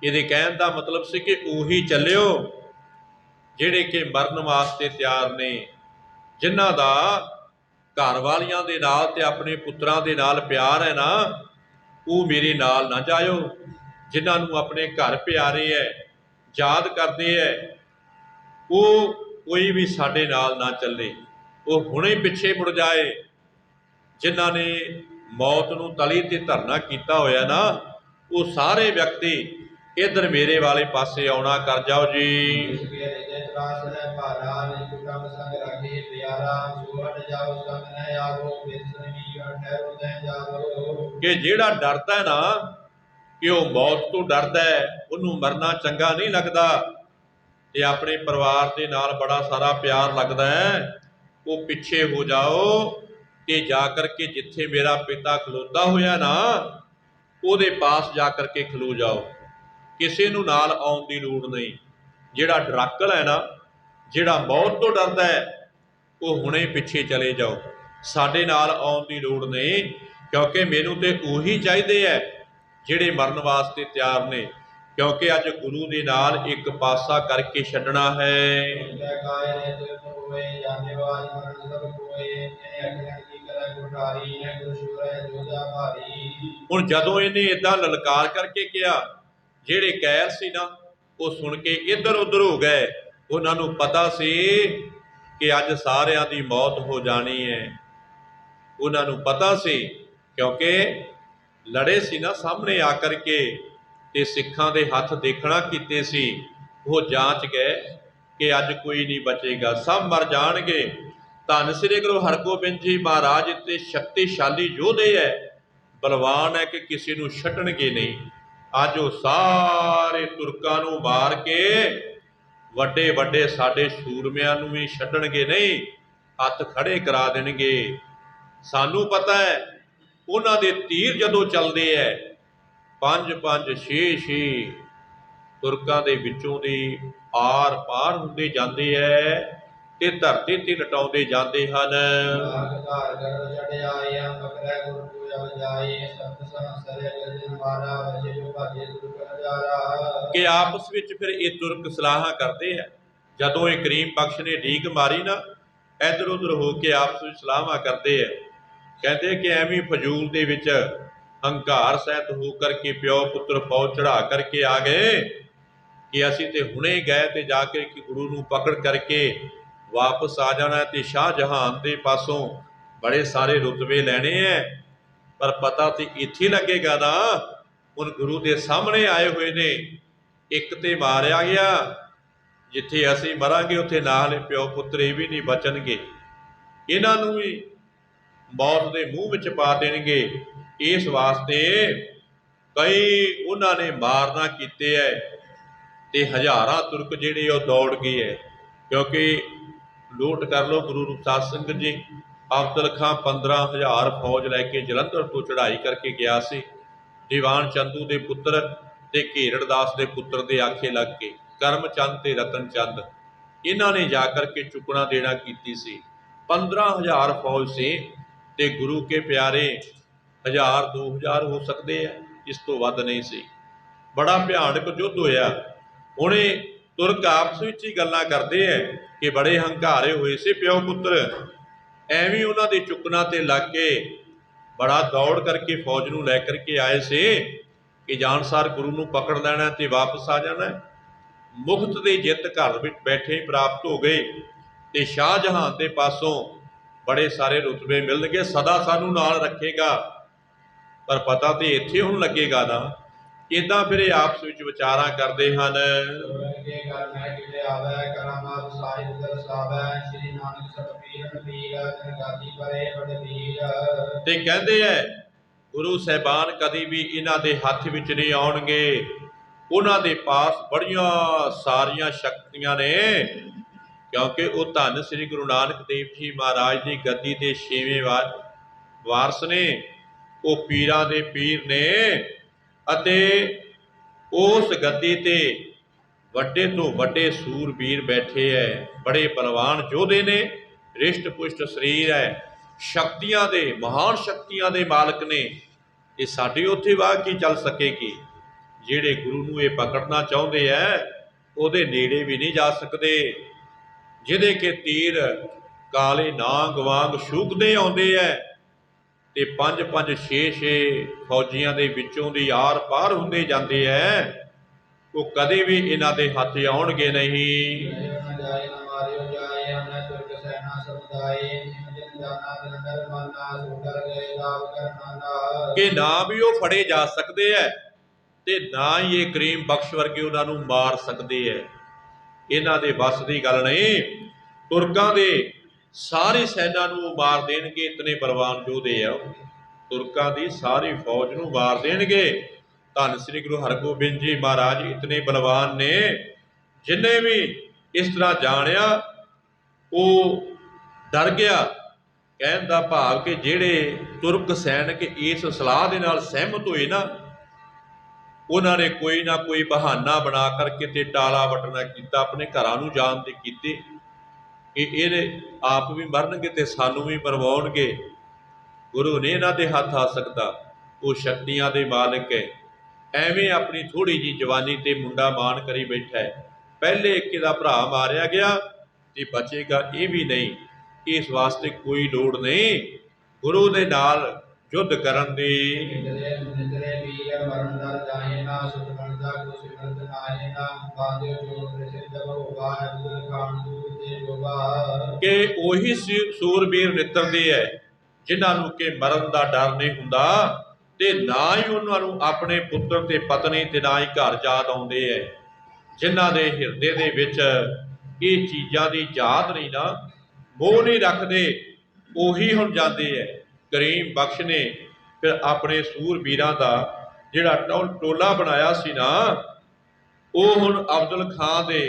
ਇਹਦੇ ਕਹਿਣ ਦਾ ਮਤਲਬ ਸੀ ਕਿ ਉਹੀ ਚੱਲਿਓ ਜਿਹੜੇ ਕਿ ਮਰਨ ਵਾਸਤੇ ਤਿਆਰ ਨੇ, ਜਿਨ੍ਹਾਂ ਦਾ ਘਰ ਵਾਲੀਆਂ ਦੇ ਨਾਲ ਤੇ ਆਪਣੇ ਪੁੱਤਰਾਂ ਦੇ ਨਾਲ ਪਿਆਰ ਹੈ ਨਾ, ਉਹ ਮੇਰੇ ਨਾਲ ਨਾ ਜਾਇਓ। ਜਿਨ੍ਹਾਂ ਨੂੰ ਆਪਣੇ ਘਰ ਪਿਆਰੇ ਹੈ, ਯਾਦ ਕਰਦੇ ਹੈ, ਉਹ ਕੋਈ ਵੀ ਸਾਡੇ ਨਾਲ ਨਾ ਚੱਲੇ, ਉਹ ਹੁਣੇ ਪਿੱਛੇ ਮੁੜ ਜਾਏ। ਜਿਨ੍ਹਾਂ ਨੇ ਮੌਤ ਨੂੰ ਤਲੀ ਤੇ ਧਰਨਾ ਕੀਤਾ ਹੋਇਆ ਨਾ, ਉਹ ਸਾਰੇ ਵਿਅਕਤੀ ਇੱਧਰ ਮੇਰੇ ਵਾਲੇ ਪਾਸੇ ਆਉਣਾ ਕਰ ਜਾਓ ਜੀ। ਕਿ ਜਿਹੜਾ ਡਰਦਾ ਹੈ ਨਾ, ਕਿ ਉਹ ਮੌਤ ਤੋਂ ਡਰਦਾ ਹੈ, ਉਹਨੂੰ ਮਰਨਾ ਚੰਗਾ ਨਹੀਂ ਲੱਗਦਾ ਤੇ ਆਪਣੇ ਪਰਿਵਾਰ ਦੇ ਨਾਲ ਬੜਾ ਸਾਰਾ ਪਿਆਰ ਲੱਗਦਾ ਹੈ, ਉਹ ਪਿੱਛੇ ਹੋ ਜਾਓ ਕਿ ਜਾ ਕਰਕੇ ਜਿੱਥੇ ਮੇਰਾ ਪਿਤਾ ਖਲੋਤਾ ਹੋਇਆ ਨਾ, ਉਹਦੇ ਪਾਸ ਜਾ ਕਰਕੇ ਖਲੋ ਜਾਓ। ਕਿਸੇ ਨੂੰ ਨਾਲ ਆਉਣ ਦੀ ਲੋੜ ਨਹੀਂ। ਜਿਹੜਾ ਡਰਾਕਲ ਹੈ ਨਾ, ਜਿਹੜਾ ਮੌਤ ਤੋਂ ਡਰਦਾ ਹੈ, ਉਹ ਹੁਣੇ ਪਿੱਛੇ ਚਲੇ ਜਾਓ। ਸਾਡੇ ਨਾਲ ਆਉਣ ਦੀ ਲੋੜ ਨਹੀਂ, ਕਿਉਂਕਿ ਮੈਨੂੰ ਤੇ ਉਹੀ ਚਾਹੀਦੇ ਹੈ ਜਿਹੜੇ ਮਰਨ ਵਾਸਤੇ ਤਿਆਰ ਨੇ, ਕਿਉਂਕਿ ਅੱਜ ਗੁਰੂ ਦੇ ਨਾਲ ਇੱਕ ਪਾਸਾ ਕਰਕੇ ਛੱਡਣਾ ਹੈ। ਹੁਣ ਜਦੋਂ ਇਹਨੇ ਏਦਾਂ ਲਲਕਾਰ ਕਰਕੇ ਕਿਹਾ, ਜਿਹੜੇ ਕੈਰ ਸੀ ਨਾ, ਉਹ ਸੁਣ ਕੇ ਇੱਧਰ ਉੱਧਰ ਹੋ ਗਏ। ਉਹਨਾਂ ਨੂੰ ਪਤਾ ਸੀ ਕਿ ਅੱਜ ਸਾਰਿਆਂ ਦੀ ਮੌਤ ਹੋ ਜਾਣੀ ਹੈ। ਉਹਨਾਂ ਨੂੰ ਪਤਾ ਸੀ, ਕਿਉਂਕਿ ਲੜੇ ਸੀ ਨਾ ਸਾਹਮਣੇ ਆ ਕਰਕੇ, ਤੇ ਸਿੱਖਾਂ ਦੇ ਹੱਥ ਦੇਖਣਾ ਕੀਤੇ ਸੀ। ਉਹ ਜਾਂਚ ਗਏ ਕਿ ਅੱਜ ਕੋਈ ਨਹੀਂ ਬਚੇਗਾ, ਸਭ ਮਰ ਜਾਣਗੇ। ਧੰਨ ਸ੍ਰੀ ਗੁਰੂ ਹਰਗੋਬਿੰਦ ਜੀ ਮਹਾਰਾਜ ਤੇ ਸ਼ਕਤੀਸ਼ਾਲੀ ਯੋਧੇ ਹੈ, ਬਲਵਾਨ ਹੈ ਕਿ ਕਿਸੇ ਨੂੰ ਛੱਡਣਗੇ ਨਹੀਂ। ਅੱਜ ਉਹ ਸਾਰੇ ਤੁਰਕਾਂ ਨੂੰ ਮਾਰ ਕੇ ਵੱਡੇ ਵੱਡੇ ਸਾਡੇ ਸੂਰਮਿਆਂ ਨੂੰ ਵੀ ਛੱਡਣਗੇ ਨਹੀਂ, ਹੱਥ ਖੜੇ ਕਰਾ ਦੇਣਗੇ। ਸਾਨੂੰ ਪਤਾ ਹੈ ਉਹਨਾਂ ਦੇ ਤੀਰ ਜਦੋਂ ਚੱਲਦੇ ਹੈ, 5-5 6-6 ਤੁਰਕਾਂ ਦੇ ਵਿੱਚੋਂ ਦੀ ਆਰ ਪਾਰ ਹੁੰਦੇ ਜਾਂਦੇ ਹੈ ਤੇ ਧਰਤੀ ਤੇ ਲਟਾਉਂਦੇ ਜਾਂਦੇ ਹਨ। ਕਿ ਆਪਸ ਵਿੱਚ ਫਿਰ ਇਹ ਤੁਰਕ ਸਲਾਹਾਂ ਕਰਦੇ ਹੈ। ਜਦੋਂ ਇਹ ਕਰੀਮ ਬਖਸ਼ ਨੇ ਢੀਕ ਮਾਰੀ ਨਾ, ਇੱਧਰ ਉੱਧਰ ਹੋ ਕੇ ਆਪਸ ਵਿੱਚ ਸਲਾਹਾਂ ਕਰਦੇ ਹੈ। ਕਹਿੰਦੇ ਕਿ ਐਵੇਂ ਫਜ਼ੂਲ ਦੇ ਵਿੱਚ ਹੰਕਾਰ ਸਹਿਤ ਹੋ ਕਰਕੇ ਪਿਓ ਪੁੱਤਰ ਫੌਜ ਚੜਾ ਕਰਕੇ ਆ ਗਏ ਕਿ ਅਸੀਂ ਤੇ ਹੁਣੇ ਗਏ ਤੇ ਜਾ ਕੇ ਕਿ ਗੁਰੂ ਨੂੰ ਪਕੜ ਕਰਕੇ ਵਾਪਸ ਆ ਜਾਣਾ ਤੇ ਸ਼ਾਹਜਹਾਨ ਦੇ ਪਾਸੋਂ ਬੜੇ ਸਾਰੇ ਰੁਤਬੇ ਲੈਣੇ ਹੈ। ਪਰ ਪਤਾ ਤੇ ਇੱਥੇ ਲੱਗੇਗਾ ਨਾ, ਹੁਣ ਗੁਰੂ ਦੇ ਸਾਹਮਣੇ ਆਏ ਹੋਏ ਨੇ। ਇੱਕ ਤੇ ਮਾਰਿਆ ਗਿਆ, ਜਿੱਥੇ ਅਸੀਂ ਮਰਾਂਗੇ ਉੱਥੇ ਨਾਲ ਪਿਓ ਪੁੱਤਰ ਇਹ ਵੀ ਨਹੀਂ ਬਚਣਗੇ, ਇਹਨਾਂ ਨੂੰ ਵੀ ਮੌਤ ਦੇ ਮੂੰਹ ਵਿੱਚ ਪਾ ਦੇਣਗੇ। ਇਸ ਵਾਸਤੇ ਕਈ ਉਹਨਾਂ ਨੇ ਮਾਰਨਾ ਕੀਤੇ ਹੈ ਤੇ ਹਜ਼ਾਰਾਂ ਤੁਰਕ ਜਿਹੜੇ ਉਹ ਦੌੜ ਗਏ ਹੈ। ਕਿਉਂਕਿ ਲੋਟ ਕਰ ਲਓ, ਗੁਰੂ ਰੂਪਸਾਰ ਸਿੰਘ ਜੀ ਅਬਦਲ ਖਾਂ 15,000 ਫੌਜ ਲੈ ਕੇ ਜਲੰਧਰ ਤੋਂ ਚੜ੍ਹਾਈ ਕਰਕੇ ਗਿਆ ਸੀ। ਦੀਵਾਨ ਚੰਦੂ ਦੇ ਪੁੱਤਰ ਤੇ ਘੇਰੜ ਦਾਸ ਦੇ ਪੁੱਤਰ ਦੇ ਆਖੇ ਲੱਗ ਕੇ ਕਰਮ ਚੰਦ ਤੇ ਰਤਨ ਚੰਦ, ਇਹਨਾਂ ਨੇ ਜਾ ਕਰਕੇ ਚੁੱਕਣਾ ਦੇਣਾ ਕੀਤੀ ਸੀ। 15,000 ਫੌਜ ਸੀ ਤੇ ਗੁਰੂ ਕੇ ਪਿਆਰੇ 1000-2000 ਹੋ ਸਕਦੇ ਆ, ਇਸ ਤੋਂ ਵੱਧ ਨਹੀਂ ਸੀ। ਬੜਾ ਭਿਆਨਕ ਯੁੱਧ ਹੋਇਆ। ਹੁਣੇ ਤੁਰਕ ਆਪਸ ਵਿੱਚ ਹੀ ਗੱਲਾਂ ਕਰਦੇ ਹੈ ਕਿ ਬੜੇ ਹੰਕਾਰੇ ਹੋਏ ਸੀ ਪਿਓ ਪੁੱਤਰ, ਐਵੇਂ ਉਹਨਾਂ ਦੇ ਚੁੱਕਣਾ ਤੇ ਲੱਗ ਕੇ ਬੜਾ ਦੌੜ ਕਰਕੇ ਫੌਜ ਨੂੰ ਲੈ ਕਰਕੇ ਆਏ ਸੀ ਕਿ ਜਾਨਸਾਰ ਗੁਰੂ ਨੂੰ ਪਕੜ ਲੈਣਾ ਤੇ ਵਾਪਸ ਆ ਜਾਣਾ। ਮੁਫਤ ਦੀ ਜਿੱਤ ਘਰ ਵਿੱਚ ਬੈਠੇ ਹੀ ਪ੍ਰਾਪਤ ਹੋ ਗਈ ਤੇ ਸ਼ਾਹਜਹਾਨ ਦੇ ਪਾਸੋਂ ਬੜੇ ਸਾਰੇ ਰੁਤਬੇ ਮਿਲਣਗੇ, ਸਦਾ ਸਾਨੂੰ ਨਾਲ ਰੱਖੇਗਾ। ਪਰ ਪਤਾ ਤੇ ਇੱਥੇ ਹੁਣ ਲੱਗੇਗਾ ਨਾ। ਇੱਦਾਂ ਫਿਰ ਇਹ ਆਪਸ ਵਿੱਚ ਵਿਚਾਰਾਂ ਕਰਦੇ ਹਨ। ਤੇ ਕਹਿੰਦੇ ਹੈ ਗੁਰੂ ਸਾਹਿਬਾਨ ਕਦੀ ਵੀ ਇਹਨਾਂ ਦੇ ਹੱਥ ਵਿੱਚ ਨਹੀਂ ਆਉਣਗੇ। ਉਹਨਾਂ ਦੇ ਪਾਸ ਬੜੀਆਂ ਸਾਰੀਆਂ ਸ਼ਕਤੀਆਂ ਨੇ, ਕਿਉਂਕਿ ਉਹ ਧੰਨ ਸ੍ਰੀ ਗੁਰੂ ਨਾਨਕ ਦੇਵ ਜੀ ਮਹਾਰਾਜ ਦੀ ਗੱਦੀ ਦੇ 6ਵੇਂ ਵਾਰਸ ਨੇ। ਉਹ ਪੀਰਾਂ ਦੇ ਪੀਰ ਨੇ ਅਤੇ ਉਸ ਗੱਦੀ ਤੇ ਵੱਡੇ ਤੋਂ ਵੱਡੇ ਸੂਰਬੀਰ ਬੈਠੇ ਹੈ। ਬੜੇ ਬਲਵਾਨ ਯੋਧੇ ਨੇ, ਰਿਸ਼ਟ ਪੁਸ਼ਟ ਸਰੀਰ ਹੈ, ਸ਼ਕਤੀਆਂ ਦੇ, ਮਹਾਨ ਸ਼ਕਤੀਆਂ ਦੇ ਮਾਲਕ ਨੇ। ਇਹ ਸਾਡੇ ਉੱਥੇ ਵਾਹ ਕੀ ਚੱਲ ਸਕੇਗੀ। ਜਿਹੜੇ ਗੁਰੂ ਨੂੰ ਇਹ ਪਕੜਨਾ ਚਾਹੁੰਦੇ ਐ ਉਹਦੇ ਨੇੜੇ ਵੀ ਨਹੀਂ ਜਾ ਸਕਦੇ। ਜਿਹਦੇ ਕਿ ਤੀਰ ਕਾਲੇ ਨਾਗ ਵਾਂਗ ਸ਼ੂਕਦੇ ਆਉਂਦੇ ਐ ਤੇ 5-5 6-6 ਫੌਜੀਆਂ ਦੇ ਵਿੱਚੋਂ ਦੀ ਆਰ ਪਾਰ ਹੁੰਦੇ ਜਾਂਦੇ ਐ, ਉਹ ਕਦੇ ਵੀ ਇਹਨਾਂ ਦੇ ਹੱਥ ਆਉਣਗੇ ਨਹੀਂ। ਕਿ ਨਾ ਵੀ ਉਹ ਫੜੇ ਜਾ ਸਕਦੇ ਐ ਤੇ ਨਾ ਹੀ ਇਹ ਕਰੀਮ ਬਖਸ਼ ਵਰਗੇ ਉਹਨਾਂ ਨੂੰ ਮਾਰ ਸਕਦੇ ਐ। ਇਹਨਾਂ ਦੇ ਵੱਸ ਦੀ ਗੱਲ ਨਹੀਂ। ਤੁਰਕਾਂ ਦੇ ਸਾਰੇ ਸੈਨਾ ਨੂੰ ਉਹ ਮਾਰ ਦੇਣਗੇ, ਇਤਨੇ ਬਲਵਾਨ ਯੋਧੇ ਆ। ਤੁਰਕਾਂ ਦੀ ਸਾਰੀ ਫੌਜ ਨੂੰ ਮਾਰ ਦੇਣਗੇ। ਧੰਨ ਸ੍ਰੀ ਗੁਰੂ ਹਰਗੋਬਿੰਦ ਜੀ ਮਹਾਰਾਜ ਇਤਨੇ ਬਲਵਾਨ ਨੇ। ਜਿੰਨੇ ਵੀ ਇਸ ਤਰ੍ਹਾਂ ਜਾਣਿਆ ਉਹ ਡਰ ਗਿਆ। ਕਹਿਣ ਦਾ ਭਾਵ ਕਿ ਜਿਹੜੇ ਤੁਰਕ ਸੈਨਿਕ ਇਸ ਸਲਾਹ ਦੇ ਨਾਲ ਸਹਿਮਤ ਹੋਏ ਨਾ, ਉਹਨਾਂ ਨੇ ਕੋਈ ਨਾ ਕੋਈ ਬਹਾਨਾ ਬਣਾ ਕਰਕੇ ਤੇ ਟਾਲਾ ਵਟਣਾ ਕੀਤਾ, ਆਪਣੇ ਘਰਾਂ ਨੂੰ ਜਾਣ ਦੇ ਕੀਤੇ ਕਿ ਇਹ ਆਪ ਵੀ ਮਰਨਗੇ ਤੇ ਸਾਨੂੰ ਵੀ ਮਰਵਾਉਣਗੇ। ਗੁਰੂ ਨੇ ਇਹਨਾਂ ਦੇ ਹੱਥ ਆ ਸਕਦਾ। ਉਹ ਸ਼ਕਤੀਆਂ ਦੇ ਮਾਲਕ ਹੈ। ਐਵੇਂ ਆਪਣੀ ਥੋੜ੍ਹੀ ਜਿਹੀ ਜਵਾਨੀ ਤੇ ਮੁੰਡਾ ਮਾਣ ਕਰੀ ਬੈਠਾ ਹੈ। ਪਹਿਲੇ ਇੱਕ ਇਹਦਾ ਭਰਾ ਮਾਰਿਆ ਗਿਆ ਤੇ ਬਚੇਗਾ ਇਹ ਵੀ ਨਹੀਂ। ਇਸ ਵਾਸਤੇ ਕੋਈ ਲੋੜ ਨਹੀਂ ਗੁਰੂ ਦੇ ਨਾਲ ਯੁੱਧ ਕਰਨ ਦੀ। ਕਿ ਉਹੀ ਸੂਰਬੀਰ ਨਿੱਤਰਦੇ ਹੈ ਜਿਨ੍ਹਾਂ ਨੂੰ ਕਿ ਮਰਨ ਦਾ ਡਰ ਨਹੀਂ ਹੁੰਦਾ ਤੇ ਨਾ ਹੀ ਉਹਨਾਂ ਨੂੰ ਆਪਣੇ ਪੁੱਤਰ ਤੇ ਪਤਨੀ ਤੇ ਨਾ ਹੀ ਘਰ ਯਾਦ ਆਉਂਦੇ ਹੈ। ਜਿਨ੍ਹਾਂ ਦੇ ਹਿਰਦੇ ਦੇ ਵਿੱਚ ਇਹ ਚੀਜ਼ਾਂ ਦੀ ਯਾਦ ਨਹੀਂ ਨਾ, ਮੋਹ ਨਹੀਂ ਰੱਖਦੇ, ਉਹੀ ਹੁਣ ਜਾਂਦੇ ਹੈ। ਕਰੀਮ ਬਖਸ਼ ਨੇ ਫਿਰ ਆਪਣੇ ਸੂਰਬੀਰਾਂ ਦਾ ਜਿਹੜਾ ਟੋਲਾ ਬਣਾਇਆ ਸੀ ਨਾ, ਉਹ ਹੁਣ ਅਬਦੁਲ ਖਾਂ ਦੇ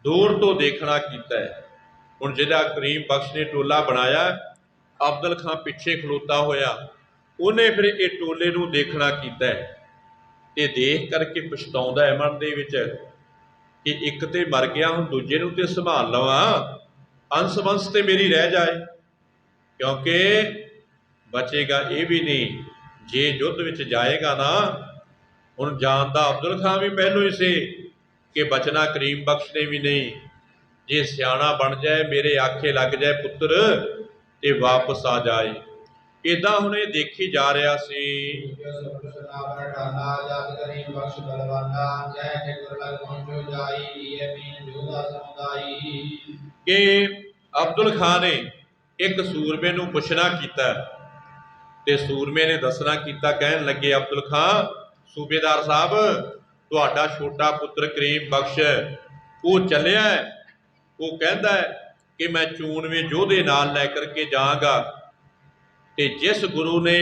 ਦੂਰ ਤੋਂ ਦੇਖਣਾ ਕੀਤਾ ਹੈ। ਹੁਣ ਜਿਹੜਾ ਕਰੀਮ ਬਖਸ਼ ਨੇ ਟੋਲਾ ਬਣਾਇਆ, ਅਬਦੁਲ ਖਾਂ ਪਿੱਛੇ ਖਲੋਤਾ ਹੋਇਆ, ਉਹਨੇ ਫਿਰ ਇਹ ਟੋਲੇ ਨੂੰ ਦੇਖਣਾ ਕੀਤਾ ਹੈ ਤੇ ਦੇਖ ਕਰਕੇ ਪਛਤਾਉਂਦਾ ਹੈ ਮਨ ਦੇ ਵਿੱਚ ਕਿ ਇੱਕ ਤੇ ਮਰ ਗਿਆ, ਹੁਣ ਦੂਜੇ ਨੂੰ ਤੇ ਸੰਭਾਲ ਲਵਾਂ, ਅੰਸ ਵੰਸ ਤੇ ਮੇਰੀ ਰਹਿ ਜਾਏ, ਕਿਉਂਕਿ ਬਚੇਗਾ ਇਹ ਵੀ ਨਹੀਂ। ਜੇ ਯੁੱਧ ਵਿੱਚ ਜਾਏਗਾ ਨਾ, ਹੁਣ ਜਾਣ ਦਾ ਅਬਦੁਲ ਖਾਂ ਵੀ ਪਹਿਲੋਂ ਹੀ ਸੀ ਕਿ ਬਚਣਾ ਕਰੀਮ ਬਖਸ਼ ਨੇ ਵੀ ਨਹੀਂ। ਜੇ ਸਿਆਣਾ ਬਣ ਜਾਏ, ਮੇਰੇ ਆਖੇ ਲੱਗ ਜਾਏ ਪੁੱਤਰ ਤੇ ਵਾਪਸ ਆ ਜਾਏ। ਇਦਾਂ ਹੁਣ ਇਹ ਦੇਖੀ ਜਾ ਰਿਹਾ ਸੀ ਕਿ ਅਬਦੁਲ ਖਾਂ ਨੇ ਇੱਕ ਸੂਰਮੇ ਨੂੰ ਪੁੱਛਣਾ ਕੀਤਾ ਤੇ ਸੂਰਮੇ ਨੇ ਦੱਸਣਾ ਕੀਤਾ। ਕਹਿਣ ਲੱਗੇ ਅਬਦੁਲ ਖਾਂ ਸੂਬੇਦਾਰ ਸਾਹਿਬ, ਤੁਹਾਡਾ ਛੋਟਾ ਪੁੱਤਰ ਕਰੀਮ ਬਖਸ਼ ਉਹ ਚੱਲਿਆ, ਉਹ ਕਹਿੰਦਾ ਕਿ ਮੈਂ ਚੂਨਵੇਂ ਯੋਧੇ ਨਾਲ ਲੈ ਕਰਕੇ ਜਾਵਾਂਗਾ ਤੇ ਜਿਸ ਗੁਰੂ ਨੇ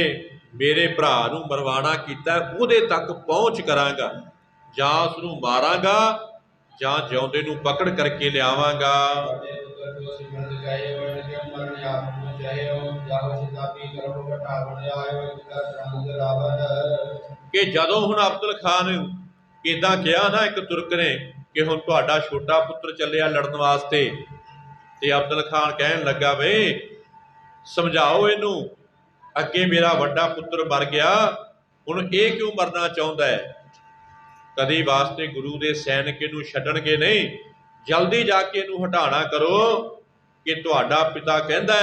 ਮੇਰੇ ਭਰਾ ਨੂੰ ਮਰਵਾਣਾ ਕੀਤਾ ਉਹਦੇ ਤੱਕ ਪਹੁੰਚ ਕਰਾਂਗਾ, ਜਾਂ ਉਸ ਨੂੰ ਮਾਰਾਂਗਾ ਜਾਂ ਜਿਉਂਦੇ ਨੂੰ ਪਕੜ ਕਰਕੇ ਲਿਆਵਾਂਗਾ। ਕਿ ਜਦੋਂ ਹੁਣ ਅਬਦੁਲ ਖਾਂ ਨੂੰ ਇੱਦਾਂ ਕਿਹਾ ਨਾ ਇੱਕ ਤੁਰਕ ਨੇ ਕਿ ਹੁਣ ਤੁਹਾਡਾ ਛੋਟਾ ਪੁੱਤਰ ਚੱਲਿਆ ਲੜਨ ਵਾਸਤੇ, ਤੇ ਅਬਦੁਲ ਖਾਨ ਕਹਿਣ ਲੱਗਾ ਬਈ ਸਮਝਾਓ ਇਹਨੂੰ, ਅੱਗੇ ਮੇਰਾ ਵੱਡਾ ਪੁੱਤਰ ਮਰ ਗਿਆ, ਹੁਣ ਇਹ ਕਿਉਂ ਮਰਨਾ ਚਾਹੁੰਦਾ ਹੈ। ਕਦੇ ਵਾਸਤੇ ਗੁਰੂ ਦੇ ਸੈਨਿਕ ਇਹਨੂੰ ਛੱਡਣਗੇ ਨਹੀਂ। ਜਲਦੀ ਜਾ ਕੇ ਇਹਨੂੰ ਹਟਾਣਾ ਕਰੋ ਕਿ ਤੁਹਾਡਾ ਪਿਤਾ ਕਹਿੰਦਾ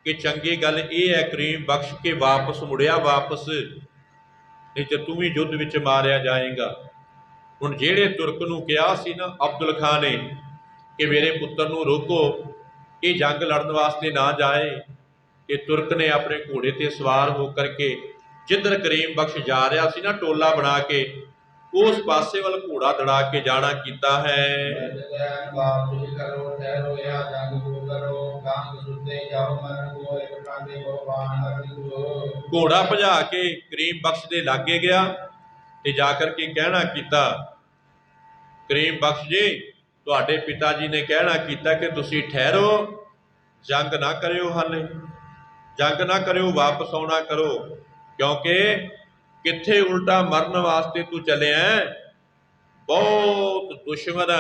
ਕਿ ਚੰਗੀ ਗੱਲ ਇਹ ਹੈ ਕਰੀਮ ਬਖਸ਼ ਕੇ ਵਾਪਸ ਮੁੜਿਆ ਵਾਪਸ, ਨਹੀਂ ਤੇ ਤੂੰ ਵੀ ਯੁੱਧ ਵਿੱਚ ਮਾਰਿਆ ਜਾਏਗਾ। ਹੁਣ ਜਿਹੜੇ ਤੁਰਕ ਨੂੰ ਕਿਹਾ ਸੀ ਨਾ ਅਬਦੁਲ ਖਾਨ ਨੇ ਕਿ ਮੇਰੇ ਪੁੱਤਰ ਨੂੰ ਰੋਕੋ, ਇਹ ਜੰਗ ਲੜਨ ਵਾਸਤੇ ਨਾ ਜਾਏ, ਕਿ ਤੁਰਕ ਨੇ ਆਪਣੇ ਘੋੜੇ ਤੇ ਸਵਾਰ ਹੋ ਕਰਕੇ ਜਿੱਧਰ ਕਰੀਮ ਬਖਸ਼ ਜਾ ਰਿਹਾ ਸੀ ਨਾ ਟੋਲਾ ਬਣਾ ਕੇ, ਉਸ ਪਾਸੇ ਵੱਲ ਘੋੜਾ ਦੜਾ ਕੇ ਜਾਣਾ ਕੀਤਾ ਹੈ। ਘੋੜਾ ਭਜਾ ਕੇ ਕਰੀਮ ਬਖਸ਼ ਦੇ ਲਾਗੇ ਗਿਆ ਤੇ ਜਾ ਕਰਕੇ ਕਹਿਣਾ ਕੀਤਾ, ਕਰੀਮ ਬਖਸ਼ ਜੀ ਤੁਹਾਡੇ ਪਿਤਾ ਜੀ ਨੇ ਕਹਿਣਾ ਕੀਤਾ ਕਿ ਤੁਸੀਂ ਠਹਿਰੋ, ਜੰਗ ਨਾ ਕਰਿਓ, ਹਾਲੇ ਜੰਗ ਨਾ ਕਰਿਓ, ਵਾਪਸ ਆਉਣਾ ਕਰੋ, ਕਿਉਂਕਿ ਕਿੱਥੇ ਉਲਟਾ ਮਰਨ ਵਾਸਤੇ ਤੂੰ ਚੱਲਿਆ, ਬਹੁਤ ਦੁਸ਼ਮਣ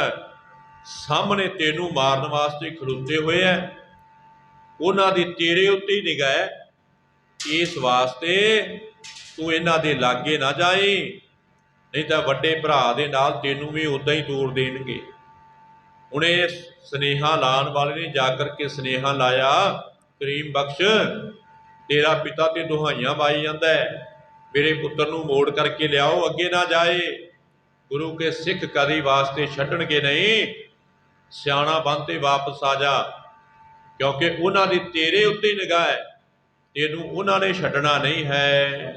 ਸਾਹਮਣੇ ਤੈਨੂੰ ਮਾਰਨ ਵਾਸਤੇ ਖਲੋਤੇ ਹੋਏ ਐ। ਉਹਨਾਂ ਦੀ ਤੇਰੇ ਉੱਤੇ ਹੀ ਨਿਗਾਹ ਹੈ, ਇਸ ਵਾਸਤੇ ਤੂੰ ਇਹਨਾਂ ਦੇ ਲਾਗੇ ਨਾ ਜਾਈ, ਨਹੀਂ ਤਾਂ ਵੱਡੇ ਭਰਾ ਦੇ ਨਾਲ ਤੈਨੂੰ ਵੀ ਉੱਦਾਂ ਹੀ ਤੋੜ ਦੇਣਗੇ। ਹੁਣ ਇਹ ਸੁਨੇਹਾ ਲਾਉਣ ਵਾਲੇ ਨੇ ਜਾ ਕਰਕੇ ਸੁਨੇਹਾ ਲਾਇਆ, ਕਰੀਮ ਬਖਸ਼ ਤੇਰਾ ਪਿਤਾ ਤੇ ਦੁਹਾਈਆਂ ਪਾਈ ਜਾਂਦਾ ਹੈ, ਮੇਰੇ ਪੁੱਤਰ ਨੂੰ ਮੋੜ ਕਰਕੇ ਲਿਆਓ, ਅੱਗੇ ਨਾ ਜਾਏ। ਗੁਰੂ ਕੇ ਸਿੱਖ ਕਦੀ ਵਾਸਤੇ ਛੱਡਣਗੇ ਨਹੀਂ, ਸਿਆਣਾ ਬਣ ਤੇ ਵਾਪਸ ਆ ਜਾ, ਕਿਉਂਕਿ ਉਹਨਾਂ ਦੀ ਤੇਰੇ ਉੱਤੇ ਨਿਗਾਹ ਹੈ, ਤੈਨੂੰ ਉਹਨਾਂ ਨੇ ਛੱਡਣਾ ਨਹੀਂ ਹੈ।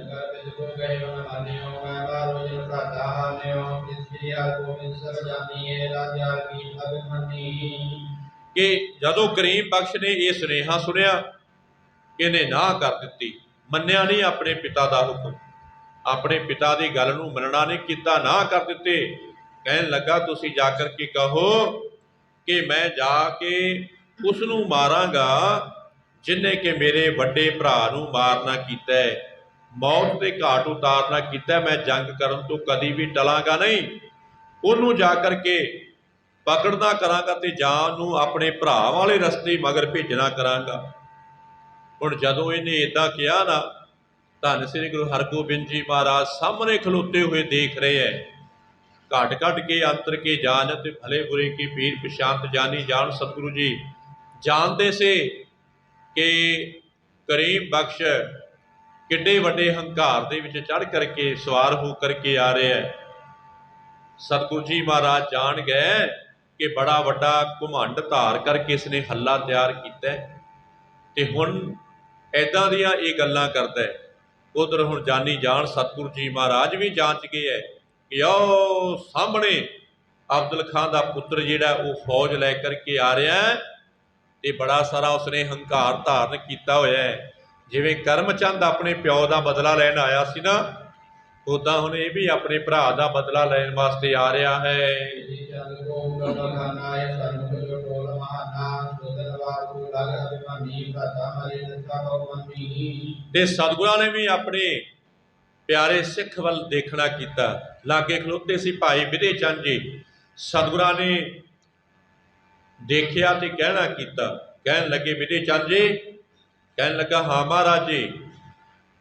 ਕਿ ਜਦੋਂ ਕਰੀਮ ਬਖਸ਼ ਨੇ ਇਹ ਸੁਨੇਹਾ ਸੁਣਿਆ, ਇਹਨੇ ਨਾ ਕਰ ਦਿੱਤੀ, ਮੰਨਿਆ ਨਹੀਂ ਆਪਣੇ ਪਿਤਾ ਦਾ ਹੁਕਮ, ਆਪਣੇ ਪਿਤਾ ਦੀ ਗੱਲ ਨੂੰ ਮੰਨਣਾ ਨਹੀਂ ਕੀਤਾ, ਨਾ ਕਰ ਦਿੱਤੇ। ਕਹਿਣ ਲੱਗਾ ਤੁਸੀਂ ਜਾ ਕਰਕੇ ਕਹੋ ਕਿ ਮੈਂ ਜਾ ਕੇ ਉਸ ਨੂੰ ਮਾਰਾਂਗਾ ਜਿਹਨੇ ਕਿ ਮੇਰੇ ਵੱਡੇ ਭਰਾ ਨੂੰ ਮਾਰਨਾ ਕੀਤਾ ਹੈ, ਮੌਤ ਦੇ ਘਾਟ ਉਤਾਰਨਾ ਕੀਤਾ, ਮੈਂ ਜੰਗ ਕਰਨ ਤੋਂ ਕਦੀ ਵੀ ਟਲਾਂਗਾ ਨਹੀਂ, ਉਹਨੂੰ ਜਾ ਕਰਕੇ ਪਕੜਨਾ ਕਰਾਂਗਾ ਤੇ ਜਾਨ ਨੂੰ ਆਪਣੇ ਭਰਾ ਵਾਲੇ ਰਸਤੇ ਮਗਰ ਭੇਜਣਾ ਕਰਾਂਗਾ। ਹੁਣ ਜਦੋਂ ਇਹਨੇ ਇੱਦਾਂ ਕਿਹਾ ਨਾ, ਧੰਨ ਸ੍ਰੀ ਗੁਰੂ ਹਰਗੋਬਿੰਦ ਜੀ ਮਹਾਰਾਜ ਸਾਹਮਣੇ ਖਲੋਤੇ ਹੋਏ ਦੇਖ ਰਹੇ ਹੈ। ਘਟ ਘਟ ਕੇ ਅੰਤਰ ਕੇ ਜਾਨ ਤੇ ਭਲੇ ਬੁਰੇ ਕੀ ਪੀਰ ਪਛਾਨਤ ਜਾਨੀ ਜਾਨ। ਸਤਿਗੁਰੂ ਜੀ ਜਾਣਦੇ ਸੀ ਕਿ ਕਰੀਮ ਬਖਸ਼ ਕਿੱਡੇ ਵੱਡੇ ਹੰਕਾਰ ਦੇ ਵਿੱਚ ਚੜ੍ਹ ਕਰਕੇ ਸਵਾਰ ਹੋ ਕਰਕੇ ਆ ਰਿਹਾ ਹੈ। ਸਤਿਗੁਰੂ ਜੀ ਮਹਾਰਾਜ ਜਾਣ ਗਏ ਕਿ ਬੜਾ ਵੱਡਾ ਘੁਮੰਡ ਧਾਰ ਕਰਕੇ ਇਸਨੇ ਹੱਲਾ ਤਿਆਰ ਕੀਤਾ ਤੇ ਹੁਣ ਇੱਦਾਂ ਦੀਆਂ ਇਹ ਗੱਲਾਂ ਕਰਦਾ ਹੈ। ਉਧਰ ਹੁਣ ਜਾਨੀ ਜਾਣ ਸਤਿਗੁਰੂ ਜੀ ਮਹਾਰਾਜ ਵੀ ਜਾਂਚ ਗਏ ਹੈ ਕਿ ਉਹ ਸਾਹਮਣੇ ਅਬਦੁਲ ਖਾਨ ਦਾ ਪੁੱਤਰ ਜਿਹੜਾ ਉਹ ਫੌਜ ਲੈ ਕਰਕੇ ਆ ਰਿਹਾ ਹੈ ਤੇ ਬੜਾ ਸਾਰਾ ਉਸਨੇ ਹੰਕਾਰ ਧਾਰਨ ਕੀਤਾ ਹੋਇਆ ਹੈ। ਜਿਵੇਂ ਕਰਮਚੰਦ ਆਪਣੇ ਪਿਓ ਦਾ ਬਦਲਾ ਲੈਣ ਆਇਆ ਸੀ ਨਾ, ਉੱਦਾਂ ਹੁਣ ਇਹ ਵੀ ਆਪਣੇ ਭਰਾ ਦਾ ਬਦਲਾ ਲੈਣ ਵਾਸਤੇ ਆ ਰਿਹਾ ਹੈ। ਤੇ ਸਤਿਗੁਰਾਂ ਨੇ ਵੀ ਆਪਣੇ ਪਿਆਰੇ ਸਿੱਖ ਵੱਲ ਦੇਖਣਾ ਕੀਤਾ। ਲਾਗੇ ਖਲੋਤੇ ਸੀ ਭਾਈ ਵਿਧੇ ਚੰਦ ਜੀ। ਸਤਿਗੁਰਾਂ ਨੇ ਦੇਖਿਆ ਤੇ ਕਹਿਣਾ ਕੀਤਾ। ਕਹਿਣ ਲੱਗੇ ਵਿਧੇ ਚੰਦ ਜੀ, ਕਹਿਣ ਲੱਗਾ ਹਾਂ ਮਹਾਰਾਜ ਜੀ।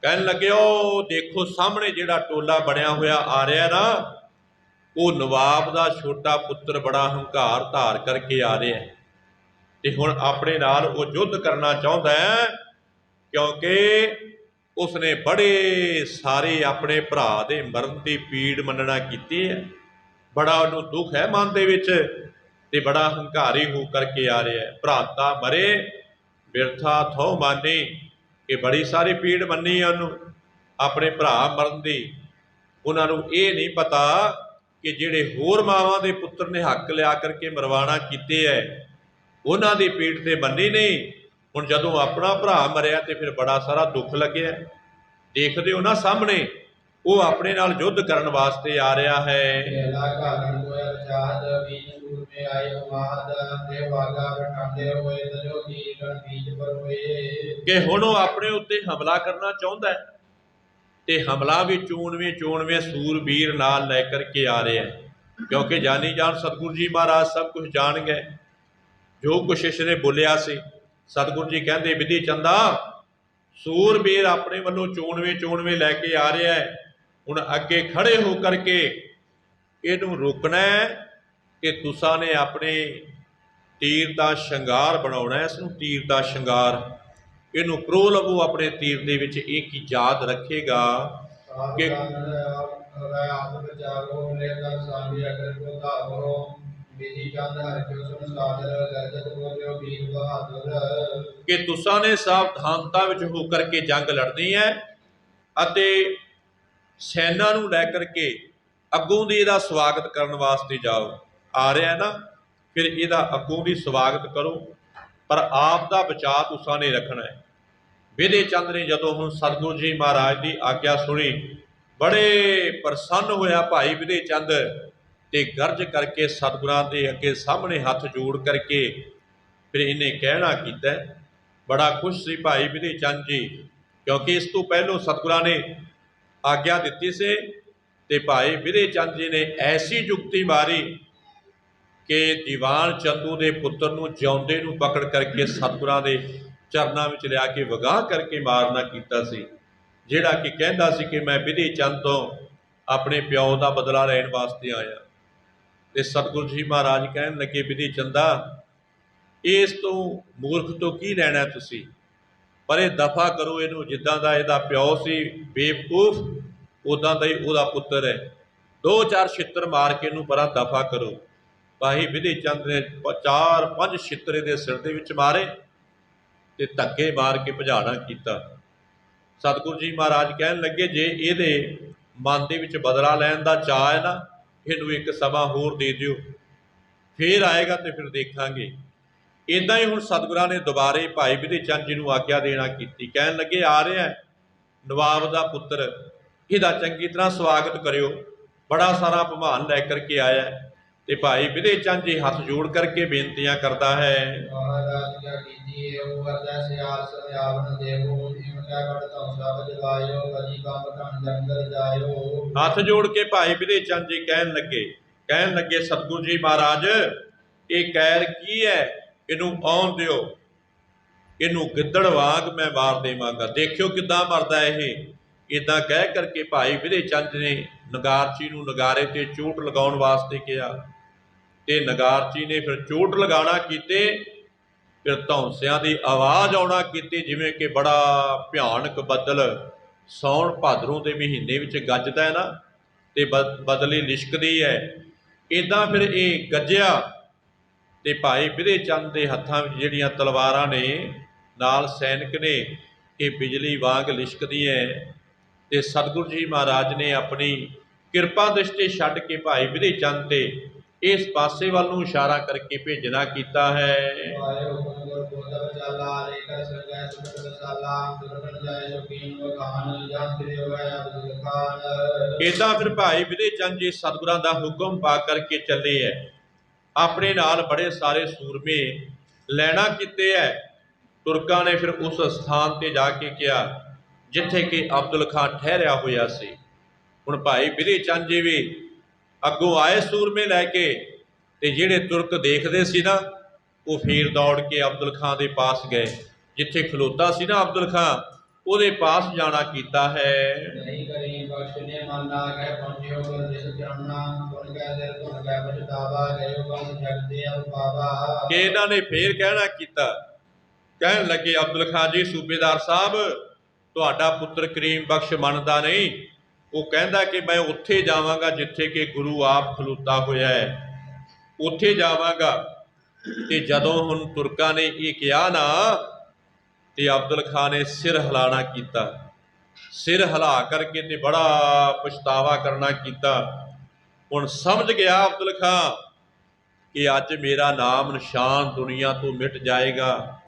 ਕਹਿਣ ਲੱਗੇ ਉਹ ਦੇਖੋ ਸਾਹਮਣੇ ਜਿਹੜਾ ਟੋਲਾ ਬਣਿਆ ਹੋਇਆ ਆ ਰਿਹਾ ਨਾ, ਉਹ ਨਵਾਬ ਦਾ ਛੋਟਾ ਪੁੱਤਰ ਬੜਾ ਹੰਕਾਰ ਧਾਰ ਕਰਕੇ ਆ ਰਿਹਾ ਹੈ ਤੇ ਹੁਣ ਆਪਣੇ ਨਾਲ ਉਹ ਯੁੱਧ ਕਰਨਾ ਚਾਹੁੰਦਾ ਹੈ, ਕਿਉਂਕਿ ਉਸਨੇ ਬੜੇ ਸਾਰੇ ਆਪਣੇ ਭਰਾ ਦੇ ਮਰਨ ਦੀ ਪੀੜ ਮੰਨਣਾ ਕੀਤੀ ਹੈ। ਬੜਾ ਉਹਨੂੰ ਦੁੱਖ ਹੈ ਮਨ ਦੇ ਵਿੱਚ ਤੇ ਬੜਾ ਹੰਕਾਰੀ ਹੋ ਕਰਕੇ ਆ ਰਿਹਾ ਹੈ। ਭਰਾਤਾ ਮਰੇ ਬਿਰਥਾ ਥੋ ਮਾਨੀ, ਕਿ ਬੜੀ ਸਾਰੀ ਪੀੜ ਮੰਨੀ ਹੈ ਉਹਨੂੰ ਆਪਣੇ ਭਰਾ ਮਰਨ ਦੀ। ਉਹਨਾਂ ਨੂੰ ਇਹ ਨਹੀਂ ਪਤਾ ਕਿ ਜਿਹੜੇ ਹੋਰ ਮਾਵਾਂ ਦੇ ਪੁੱਤਰ ਨੇ ਹੱਕ ਲਿਆ ਕਰਕੇ ਮਰਵਾਣਾ ਕੀਤੇ ਹੈ, ਉਹਨਾਂ ਦੀ ਪੀੜ ਤੇ ਮੰਨੀ ਨਹੀਂ। ਹੁਣ ਜਦੋਂ ਆਪਣਾ ਭਰਾ ਮਰਿਆ ਤੇ ਫਿਰ ਬੜਾ ਸਾਰਾ ਦੁੱਖ ਲੱਗਿਆ। ਦੇਖਦੇ ਹੋ ਨਾ ਸਾਹਮਣੇ ਉਹ ਆਪਣੇ ਨਾਲ ਯੁੱਧ ਕਰਨ ਵਾਸਤੇ ਆ ਰਿਹਾ ਹੈ। ਕਿ ਹੁਣ ਉਹ ਆਪਣੇ ਉੱਤੇ ਹਮਲਾ ਕਰਨਾ ਚਾਹੁੰਦਾ ਹੈ ਤੇ ਹਮਲਾ ਵੀ ਚੋਣਵੇਂ ਸੂਰਬੀਰ ਨਾਲ ਲੈ ਕਰਕੇ ਆ ਰਿਹਾ ਹੈ, ਕਿਉਂਕਿ ਜਾਨੀ ਜਾਨ ਸਤਿਗੁਰੂ ਜੀ ਮਹਾਰਾਜ ਸਭ ਕੁਝ ਜਾਣ ਗਏ। ਜੋ ਕੁਛ ਇਸ ਨੇ ਬੋਲਿਆ ਸੀ, ਸਤਿਗੁਰੂ ਜੀ ਕਹਿੰਦੇ ਵਿਧੀ ਚੰਦਾ ਸੂਰਬੀਰ ਆਪਣੇ ਵੱਲੋਂ ਚੋਣਵੇਂ ਲੈ ਕੇ ਆ ਰਿਹਾ ਹੈ। ਹੁਣ ਅੱਗੇ ਖੜੇ ਹੋ ਕਰਕੇ ਇਹਨੂੰ ਰੋਕਣਾ ਹੈ ਕਿ ਤੁਸਾਂ ਨੇ ਆਪਣੇ ਤੀਰ ਦਾ ਸ਼ਿੰਗਾਰ ਬਣਾਉਣਾ ਹੈ, ਇਸ ਨੂੰ ਤੀਰ ਦਾ ਸ਼ਿੰਗਾਰ, ਇਹਨੂੰ ਪਰੋ ਲਵੋ ਆਪਣੇ ਤੀਰ ਦੇ ਵਿੱਚ। ਇਹ ਕੀ ਯਾਦ ਰੱਖੇਗਾ ਕਿ ਕਿ ਤੁਸਾਂ ਨੇ ਸਾਵਧਾਨਤਾ ਵਿੱਚ ਹੋ ਕਰਕੇ ਜੰਗ ਲੜਨੀ ਹੈ ਅਤੇ ਸੈਨਾ ਨੂੰ ਲੈ ਕਰਕੇ ਅੱਗੋਂ ਦੀ ਇਹਦਾ ਸਵਾਗਤ ਕਰਨ ਵਾਸਤੇ ਜਾਓ। ਆ ਰਿਹਾ ਨਾ, ਫਿਰ ਇਹਦਾ ਅੱਗੋਂ ਦੀ ਸਵਾਗਤ ਕਰੋ, ਪਰ ਆਪ ਦਾ ਬਚਾਅ ਤੁਸਾਂ ਨੇ ਰੱਖਣਾ ਹੈ। ਵਿਧੇ ਚੰਦ ਨੇ ਜਦੋਂ ਹੁਣ ਸਤਿਗੁਰੂ ਜੀ ਮਹਾਰਾਜ ਦੀ ਆਗਿਆ ਸੁਣੀ, ਬੜੇ ਪ੍ਰਸੰਨ ਹੋਇਆ ਭਾਈ ਵਿਧੇ ਚੰਦ ਤੇ ਗਰਜ ਕਰਕੇ ਸਤਿਗੁਰਾਂ ਦੇ ਅੱਗੇ ਸਾਹਮਣੇ ਹੱਥ ਜੋੜ ਕਰਕੇ ਫਿਰ ਇਹਨੇ ਕਹਿਣਾ ਕੀਤਾ। ਬੜਾ ਖੁਸ਼ ਸੀ ਭਾਈ ਵਿਧੇ ਚੰਦ ਜੀ, ਕਿਉਂਕਿ ਇਸ ਤੋਂ ਪਹਿਲੋਂ ਸਤਿਗੁਰਾਂ ਨੇ ਆਗਿਆ ਦਿੱਤੀ ਸੀ ਤੇ ਭਾਈ ਵਿਧੇ ਚੰਦ ਜੀ ਨੇ ਐਸੀ ਜੁਗਤੀ ਮਾਰੀ ਕਿ ਦੀਵਾਨ ਚੰਦੂ ਦੇ ਪੁੱਤਰ ਨੂੰ ਜਿਉਂਦੇ ਨੂੰ ਪਕੜ ਕਰਕੇ ਸਤਿਗੁਰਾਂ ਦੇ ਚਰਨਾਂ ਵਿੱਚ ਲਿਆ ਕੇ ਵਗਾਹ ਕਰਕੇ ਮਾਰਨਾ ਕੀਤਾ ਸੀ, ਜਿਹੜਾ ਕਿ ਕਹਿੰਦਾ ਸੀ ਕਿ ਮੈਂ ਵਿਧੀ ਚੰਦ ਤੋਂ ਆਪਣੇ ਪਿਓ ਦਾ ਬਦਲਾ ਲੈਣ ਵਾਸਤੇ ਆਇਆ। ਤੇ ਸਤਿਗੁਰੂ ਜੀ ਮਹਾਰਾਜ ਕਹਿਣ ਲੱਗੇ, ਵਿਧੀ ਚੰਦਾ, ਇਸ ਤੋਂ ਮੂਰਖ ਤੋਂ ਕੀ ਲੈਣਾ ਤੁਸੀਂ, ਪਰ ਇਹ ਦਫਾ ਕਰੋ ਇਹਨੂੰ। ਜਿੱਦਾਂ ਦਾ ਇਹਦਾ ਪਿਓ ਸੀ ਬੇਵਕੂਫ, ਉੱਦਾਂ ਦਾ ਹੀ ਉਹਦਾ ਪੁੱਤਰ ਹੈ। 2-4 ਛਿੱਤਰ ਮਾਰ ਕੇ ਇਹਨੂੰ ਪਰਾਂ ਦਫਾ ਕਰੋ। ਭਾਈ ਵਿਧੀ ਚੰਦ ਨੇ 4-5 ਛਿੱਤਰ ਇਹਦੇ ਸਿਰ ਦੇ ਵਿੱਚ ਮਾਰੇ ਤੇ ਧੱਕੇ ਮਾਰ ਕੇ ਭਜਾਣਾ ਕੀਤਾ। ਸਤਿਗੁਰੂ ਜੀ ਮਹਾਰਾਜ ਕਹਿਣ ਲੱਗੇ, ਜੇ ਇਹਦੇ ਮਨ ਦੇ ਵਿੱਚ ਬਦਲਾ ਲੈਣ ਦਾ ਚਾਅ ਹੈ ਨਾ, ਇਹਨੂੰ ਇੱਕ ਸਮਾਂ ਹੋਰ ਦੇ ਦਿਓ, ਫੇਰ ਆਏਗਾ ਤੇ ਫਿਰ ਦੇਖਾਂਗੇ। ਇੱਦਾਂ ਹੀ ਹੁਣ ਸਤਿਗੁਰਾਂ ਨੇ ਦੁਬਾਰੇ ਭਾਈ ਵਿਧੀ ਚੰਦ ਜੀ ਨੂੰ ਆਗਿਆ ਦੇਣਾ ਕੀਤੀ। ਕਹਿਣ ਲੱਗੇ, ਆ ਰਿਹਾ ਨਵਾਬ ਦਾ ਪੁੱਤਰ, ਇਹਦਾ ਚੰਗੀ ਤਰ੍ਹਾਂ ਸਵਾਗਤ ਕਰਿਓ, ਬੜਾ ਸਾਰਾ ਭਮਾਨ ਲੈ ਕਰਕੇ ਆਇਆ। ਤੇ ਭਾਈ ਵਿਧੀ ਚੰਦ ਜੀ ਹੱਥ ਜੋੜ ਕਰਕੇ ਬੇਨਤੀਆਂ ਕਰਦਾ ਹੈ, ਹੱਥ ਜੋੜ ਕੇ ਭਾਈ ਵਿਧੀ ਚੰਦ ਜੀ ਕਹਿਣ ਲੱਗੇ ਸਤਿਗੁਰੂ ਜੀ ਮਹਾਰਾਜ, ਇਹ ਕੈਰ ਕੀ ਹੈ, ਇਹਨੂੰ ਆਉਣ ਦਿਓ, ਇਹਨੂੰ ਗਿੱਦੜ ਵਾਂਗ ਮੈਂ ਮਾਰ ਦੇਵਾਂਗਾ, ਦੇਖਿਓ ਕਿੱਦਾਂ ਮਰਦਾ ਇਹ। ਇੱਦਾਂ ਕਹਿ ਕਰਕੇ ਭਾਈ ਵਿਧੀ ਚੰਦ ਨੇ ਨਗਾਰਚੀ ਨੂੰ ਨਗਾਰੇ ਤੇ ਚੋਟ ਲਗਾਉਣ ਵਾਸਤੇ ਕਿਹਾ, ਤੇ ਨਗਾਰਚੀ ਨੇ ਫਿਰ ਚੋਟ ਲਗਾਉਣਾ ਕੀਤੇ। ਫਿਰ ਧੌਂਸਿਆਂ ਦੀ ਆਵਾਜ਼ ਆਉਣਾ ਕੀਤੀ, ਜਿਵੇਂ ਕਿ ਬੜਾ ਭਿਆਨਕ ਬੱਦਲ ਸਾਉਣ ਭਾਦਰੋਂ ਦੇ ਮਹੀਨੇ ਵਿੱਚ ਗੱਜਦਾ ਹੈ ਨਾ, ਤੇ ਬਦਲੀ ਲਿਸ਼ਕਦੀ ਹੈ। ਇੱਦਾਂ ਫਿਰ ਇਹ ਗੱਜਿਆ ਤੇ ਭਾਈ ਵਿਧੀ ਚੰਦ ਦੇ ਹੱਥਾਂ ਵਿੱਚ ਜਿਹੜੀਆਂ ਤਲਵਾਰਾਂ ਨੇ, ਨਾਲ ਸੈਨਿਕ ਨੇ, ਇਹ ਬਿਜਲੀ ਵਾਂਗ ਲਿਸ਼ਕਦੀ ਹੈ। ਤੇ ਸਤਿਗੁਰੂ ਜੀ ਮਹਾਰਾਜ ਨੇ ਆਪਣੀ ਕਿਰਪਾ ਦ੍ਰਿਸ਼ਟੀ ਛੱਡ ਕੇ ਭਾਈ ਵਿਧੀ ਚੰਦ ਤੇ ਇਸ ਪਾਸੇ ਵੱਲ ਨੂੰ ਇਸ਼ਾਰਾ ਕਰਕੇ ਭੇਜਣਾ ਕੀਤਾ ਹੈ। ਇੱਦਾਂ ਫਿਰ ਭਾਈ ਵਿਧੀ ਚੰਦ ਜੀ ਸਤਿਗੁਰਾਂ ਦਾ ਹੁਕਮ ਪਾ ਕਰਕੇ ਚੱਲੇ ਹੈ। ਆਪਣੇ ਨਾਲ ਬੜੇ ਸਾਰੇ ਸੂਰਮੇ ਲੈਣਾ ਕੀਤੇ ਹੈ। ਤੁਰਕਾਂ ਨੇ ਫਿਰ ਉਸ ਸਥਾਨ ਤੇ ਜਾ ਕੇ ਕਿਹਾ ਜਿੱਥੇ ਕਿ ਅਬਦੁਲ ਖਾਂ ਠਹਿਰਿਆ ਹੋਇਆ ਸੀ। ਹੁਣ ਭਾਈ ਵਿਧੀ ਚੰਦ ਜੀ ਵੀ ਅੱਗੋਂ ਆਏ ਸੂਰਮੇ ਲੈ ਕੇ, ਤੇ ਜਿਹੜੇ ਤੁਰਕ ਦੇਖਦੇ ਸੀ ਨਾ, ਉਹ ਫੇਰ ਦੌੜ ਕੇ ਅਬਦੁਲ ਖਾਂ ਦੇ ਪਾਸ ਗਏ। ਜਿੱਥੇ ਖਲੋਤਾ ਸੀ ਨਾ ਅਬਦੁਲ ਖਾਂ, ਉਹਦੇ ਪਾਸ ਜਾਣਾ ਕੀਤਾ ਹੈ। ਕਿ ਇਹਨਾਂ ਨੇ ਫੇਰ ਕਹਿਣਾ ਕੀਤਾ, ਕਹਿਣ ਲੱਗੇ, ਅਬਦੁਲ ਖਾਂ ਜੀ ਸੂਬੇਦਾਰ ਸਾਹਿਬ, ਤੁਹਾਡਾ ਪੁੱਤਰ ਕਰੀਮ ਬਖਸ਼ ਮੰਨਦਾ ਨਹੀਂ। ਉਹ ਕਹਿੰਦਾ ਕਿ ਮੈਂ ਉੱਥੇ ਜਾਵਾਂਗਾ ਜਿੱਥੇ ਕਿ ਗੁਰੂ ਆਪ ਖਲੋਤਾ ਹੋਇਆ ਹੈ, ਉੱਥੇ ਜਾਵਾਂਗਾ। ਤੇ ਜਦੋਂ ਹੁਣ ਤੁਰਕਾਂ ਨੇ ਇਹ ਕਿਹਾ ਨਾ, ਤੇ ਅਬਦੁਲ ਖਾਂ ਨੇ ਸਿਰ ਹਿਲਾਣਾ ਕੀਤਾ। ਸਿਰ ਹਿਲਾ ਕਰਕੇ ਤੇ ਬੜਾ ਪਛਤਾਵਾ ਕਰਨਾ ਕੀਤਾ। ਹੁਣ ਸਮਝ ਗਿਆ ਅਬਦੁਲ ਖਾਂ ਕਿ ਅੱਜ ਮੇਰਾ ਨਾਮ ਨਿਸ਼ਾਨ ਦੁਨੀਆ ਤੋਂ ਮਿਟ ਜਾਏਗਾ,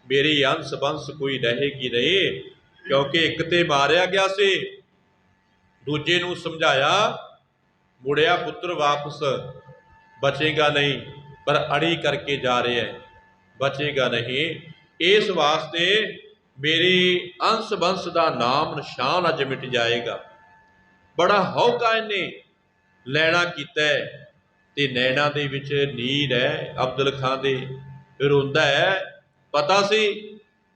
ਮੇਰੀ ਅੰਸ ਬੰਸ ਕੋਈ ਰਹੇਗੀ ਨਹੀਂ। ਕਿਉਂਕਿ ਇੱਕ ਤੇ ਮਾਰਿਆ ਗਿਆ ਸੀ, ਦੂਜੇ ਨੂੰ ਸਮਝਾਇਆ, ਮੁੜਿਆ ਪੁੱਤਰ ਵਾਪਸ, ਬਚੇਗਾ ਨਹੀਂ। ਪਰ ਅੜੀ ਕਰਕੇ ਜਾ ਰਿਹਾ ਹੈ, ਬਚੇਗਾ ਨਹੀਂ। ਇਸ ਵਾਸਤੇ ਮੇਰੀ ਅੰਸ ਬੰਸ ਦਾ ਨਾਮ ਨਿਸ਼ਾਨ ਅੱਜ ਮਿਟ ਜਾਏਗਾ। ਬੜਾ ਹੌਕਾ ਇਹਨੇ ਲੈਣਾ ਕੀਤਾ ਹੈ, ਤੇ ਨੈਣਾ ਦੇ ਵਿੱਚ ਨੀਰ ਹੈ ਅਬਦੁਲ ਖਾਂ ਦੇ, ਰੋਂਦਾ ਹੈ। ਪਤਾ ਸੀ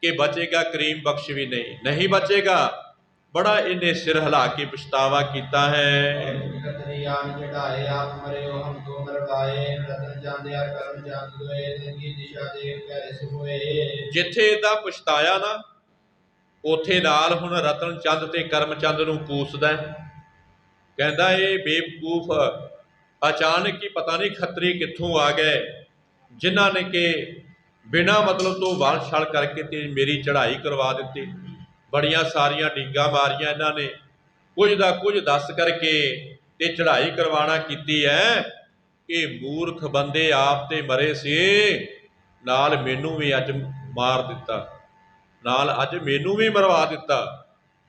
ਕਿ ਬਚੇਗਾ ਕਰੀਮ ਬਖਸ਼ ਵੀ ਨਹੀਂ ਬਚੇਗਾ। ਬੜਾ ਇਹਨੇ ਸਿਰ ਹਿਲਾ ਕੇ ਪਛਤਾਵਾ ਕੀਤਾ ਹੈ। ਜਿੱਥੇ ਇਹਦਾ ਪਛਤਾਇਆ ਨਾ, ਉੱਥੇ ਨਾਲ ਹੁਣ ਰਤਨ ਚੰਦ ਤੇ ਕਰਮ ਚੰਦ ਨੂੰ ਕੋਸਦਾ, ਕਹਿੰਦਾ ਇਹ ਬੇਵਕੂਫ ਅਚਾਨਕ ਹੀ ਪਤਾ ਨਹੀਂ ਖੱਤਰੀ ਕਿੱਥੋਂ ਆ ਗਏ, ਜਿਨ੍ਹਾਂ ਨੇ ਕਿ ਬਿਨਾਂ ਮਤਲਬ ਤੋਂ ਵਾਲ ਛਲ ਕਰਕੇ ਤੇ ਮੇਰੀ ਚੜ੍ਹਾਈ ਕਰਵਾ ਦਿੱਤੀ। ਬੜੀਆਂ ਸਾਰੀਆਂ ਡੀਂਗਾਂ ਮਾਰੀਆਂ ਇਹਨਾਂ ਨੇ, ਕੁਝ ਦਾ ਕੁਝ ਦੱਸ ਕਰਕੇ ਤੇ ਚੜ੍ਹਾਈ ਕਰਵਾਉਣਾ ਕੀਤੀ ਹੈ। ਇਹ ਮੂਰਖ ਬੰਦੇ ਆਪ ਤੇ ਮਰੇ ਸੀ, ਨਾਲ ਮੈਨੂੰ ਵੀ ਅੱਜ ਮਾਰ ਦਿੱਤਾ, ਨਾਲ ਅੱਜ ਮੈਨੂੰ ਵੀ ਮਰਵਾ ਦਿੱਤਾ।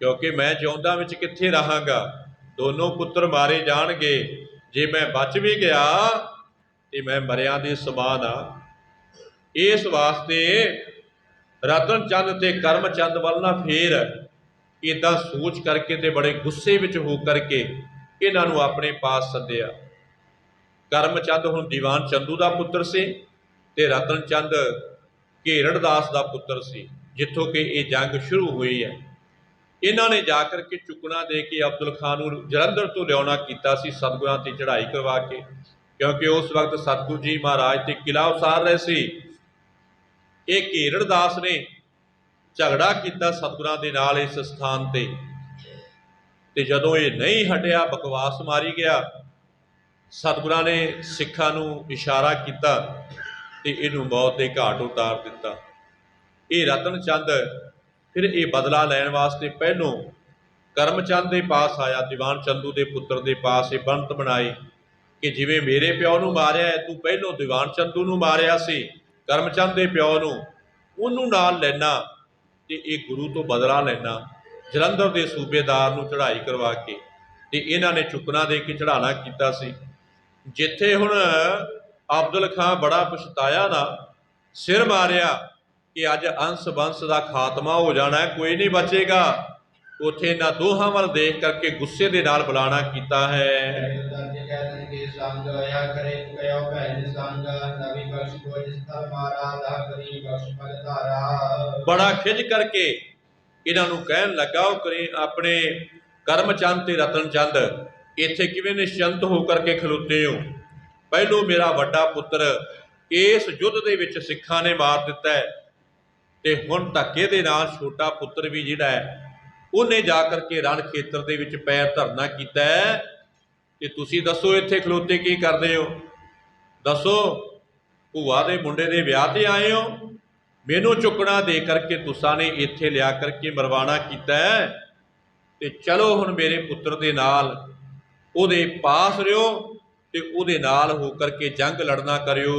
ਕਿਉਂਕਿ ਮੈਂ ਜਿਉਂਦਾ ਵਿੱਚ ਕਿੱਥੇ ਰਹਾਂਗਾ, ਦੋਨੋਂ ਪੁੱਤਰ ਮਾਰੇ ਜਾਣਗੇ। ਜੇ ਮੈਂ ਬਚ ਵੀ ਗਿਆ ਤੇ ਮੈਂ ਮਰਿਆਂ ਦੇ ਸਮਾਨ ਆ। ਇਸ ਵਾਸਤੇ ਰਤਨ ਚੰਦ ਤੇ ਕਰਮ ਚੰਦ ਵੱਲ ਨਾ ਫੇਰ ਇੱਦਾਂ ਸੋਚ ਕਰਕੇ ਤੇ ਬੜੇ ਗੁੱਸੇ ਵਿੱਚ ਹੋ ਕਰਕੇ ਇਹਨਾਂ ਨੂੰ ਆਪਣੇ ਪਾਸ ਸੱਦਿਆ। ਕਰਮ ਚੰਦ ਹੁਣ ਦੀਵਾਨ ਚੰਦੂ ਦਾ ਪੁੱਤਰ ਸੀ, ਤੇ ਰਤਨ ਚੰਦ ਘੇਰੜ ਦਾਸ ਦਾ ਪੁੱਤਰ ਸੀ। जिथों कि ये जंग शुरू हुई है। इन्हों ने जाकर के चुकना दे के अब्दुल खान को जलंधर तो लिया किया सतगुरां की चढ़ाई करवा के, क्योंकि उस वक्त सतगुरु जी महाराज ते किला उसार रहे थे। ये घेरड़ दास ने झगड़ा किया सतगुरां दे नाल इस स्थान ते, ते जदों ये नहीं हटिया बकवास मारी गया, सतगुरां ने सिखां नूं इशारा किया ते इहनूं मौत के घाट उतार दिता। ये रतन चंद फिर ये बदला लैण वास्ते पहलों करमचंद के पास आया, दीवान चंदू के पुत्र के पास ये बनत बनाई कि जिवें मेरे प्यो नूं मारिया है, तू पहलों दीवान चंदू नूं मारिया सी, करमचंद के प्यो नूं, उहनूं नाल लैना ते ये गुरु तो बदला लैना। जलंधर के सूबेदार नूं चढ़ाई करवा के ते इन्हां ने चुकना दे के चढ़ाना कीता सी। जिथे हुण अब्दुल खां बड़ा पछताया ना, सिर मारिया कि अज अंश वंश का खात्मा हो जाना है, कोई नहीं बचेगा, उत्थे इन्हां दोहां वल देख करके गुस्से दे नाल बुलाना कीता है। बड़ा खिज करके इन्हां नूं कहन लगा, वो करी अपने करमचंद ते रतन चंद इत्थे किवें निश्चिंत होकर के खलोते हो? पहलों मेरा वड्डा पुत्र इस युद्ध दे विच सिखां ने मार दिता है, ते हुण धक्के दे नाल छोटा पुत्र भी जिहड़ा है उन्हें जा करके रण खेतर दे विच पैर धरना कीता है। ते तुसीं दसो इत्थे खलोते की करदे हो? दसो भूआ दे मुंडे दे विआह ते आए हो? मैनू चुकना दे करके तुसां ने इत्थे लिया करके मरवाना कीता है, ते चलो हुण मेरे पुत्र दे नाल उहदे पास रहियो ते उहदे नाल होकर के जंग लड़ना करियो।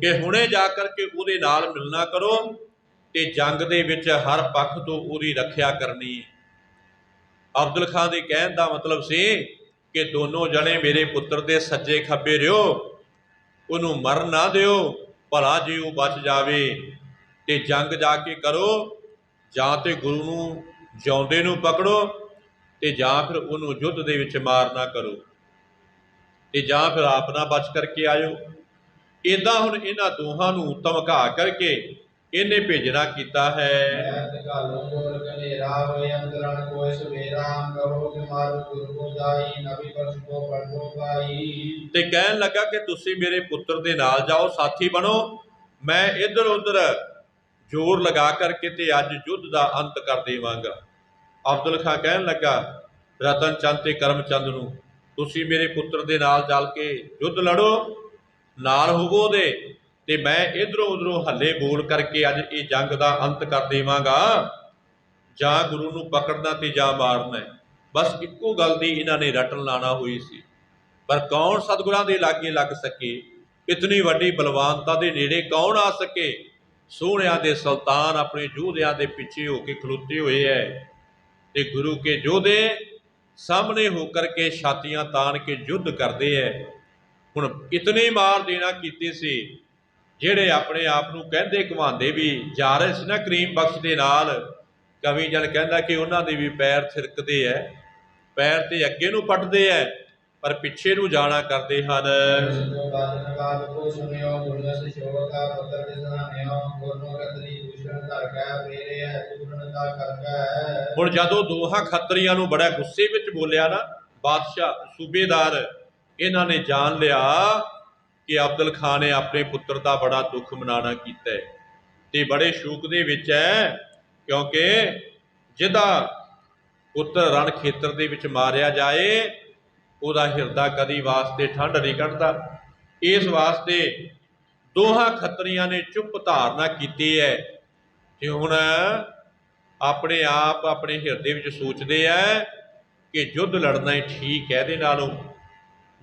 कि हुणे जा करके उहदे नाल मिलना करो ते जंग दे विच हर पक्ष तो उहदी रखिया करनी है। अब्दुल खां दे कहण दा मतलब सी कि दोनों जने मेरे पुत्र दे सज्जे खब्बे रहियो, उहनूं मर ना दिओ, भला जे वो बच जावे ते जंग जाके करो, जां ते गुरु नूं जिउंदे नूं पकड़ो ते जां फिर उहनूं युद्ध दे विच मारना करो, ते जां फिर आप ना बच करके आयो। इदां हुण इन्हां दोहां नूं धमका करके इन्हें भेजना कीता है। ते कहन लगा कि तुसी मेरे पुत्र दे नाल जाओ, साथी बनो, मैं इधर उधर जोर लगा करके ते अज युद्ध का अंत कर देवांगा। अब्दुल खां कहन लगा रतन चंद ते करमचंद नूं, तुसी मेरे पुत्र दे नाल चल के युद्ध लड़ो, नाल होवो दे, ते मैं इधरों उधरों हल्ले बोल करके अज ये जंग का अंत कर देवांगा, जां गुरु नूं पकड़ना ते जां मारना है। बस इक्को गल दी इन्हां ने रटन लाना हुई सी, पर कौन सतगुरां दे लागे लग सके? इतनी वड्डी बलवानता दे नेड़े कौन आ सके? सोहणियां दे सुल्तान अपने योधियां दे पिछे होके खलोते हुए है, ते गुरु के योधे सामने होकर के छातियां तान के युद्ध करते हैं। हुण इतने मार देना कीते सी ਜਿਹੜੇ ਆਪਣੇ ਆਪ ਨੂੰ ਕਹਿੰਦੇ ਘਵਾਉਂਦੇ ਵੀ ਜਾ ਰਹੇ ਸੀ ਨਾ ਕਰੀਮ ਬਖਸ਼ ਦੇ ਨਾਲ। ਕਵੀ ਜਨ ਕਹਿੰਦਾ ਕਿ ਉਹਨਾਂ ਦੇ ਵੀ ਪੈਰ ਥਿਰਕਦੇ ਹੈ, ਪੈਰ ਤੇ ਅੱਗੇ ਨੂੰ ਪੱਟਦੇ ਹੈ ਪਰ ਪਿੱਛੇ ਨੂੰ ਜਾਣਾ ਕਰਦੇ ਹਨ। ਹੁਣ ਜਦੋਂ ਦੋਹਾਂ ਖੱਤਰੀਆਂ ਨੂੰ ਬੜਾ ਗੁੱਸੇ ਵਿੱਚ ਬੋਲਿਆ ਨਾ ਬਾਦਸ਼ਾਹ सूबेदार, इन्हां ने जान लिया कि अब्दुल खां ने अपने पुत्र का बड़ा दुख मनाना किया है, ते बड़े शोक दे विच है, क्योंकि जिहदा पुत्र रण खेतर दे विच मारिया जाए उहदा हिरदा कदी वास्ते ठंड नहीं कढ़दा। इस वास्ते दोहां खत्तरियां ने चुप धारना की है, ते हुण अपने आप अपने हिरदे विच सोचते हैं कि युद्ध लड़ना ही ठीक है, इहदे नालों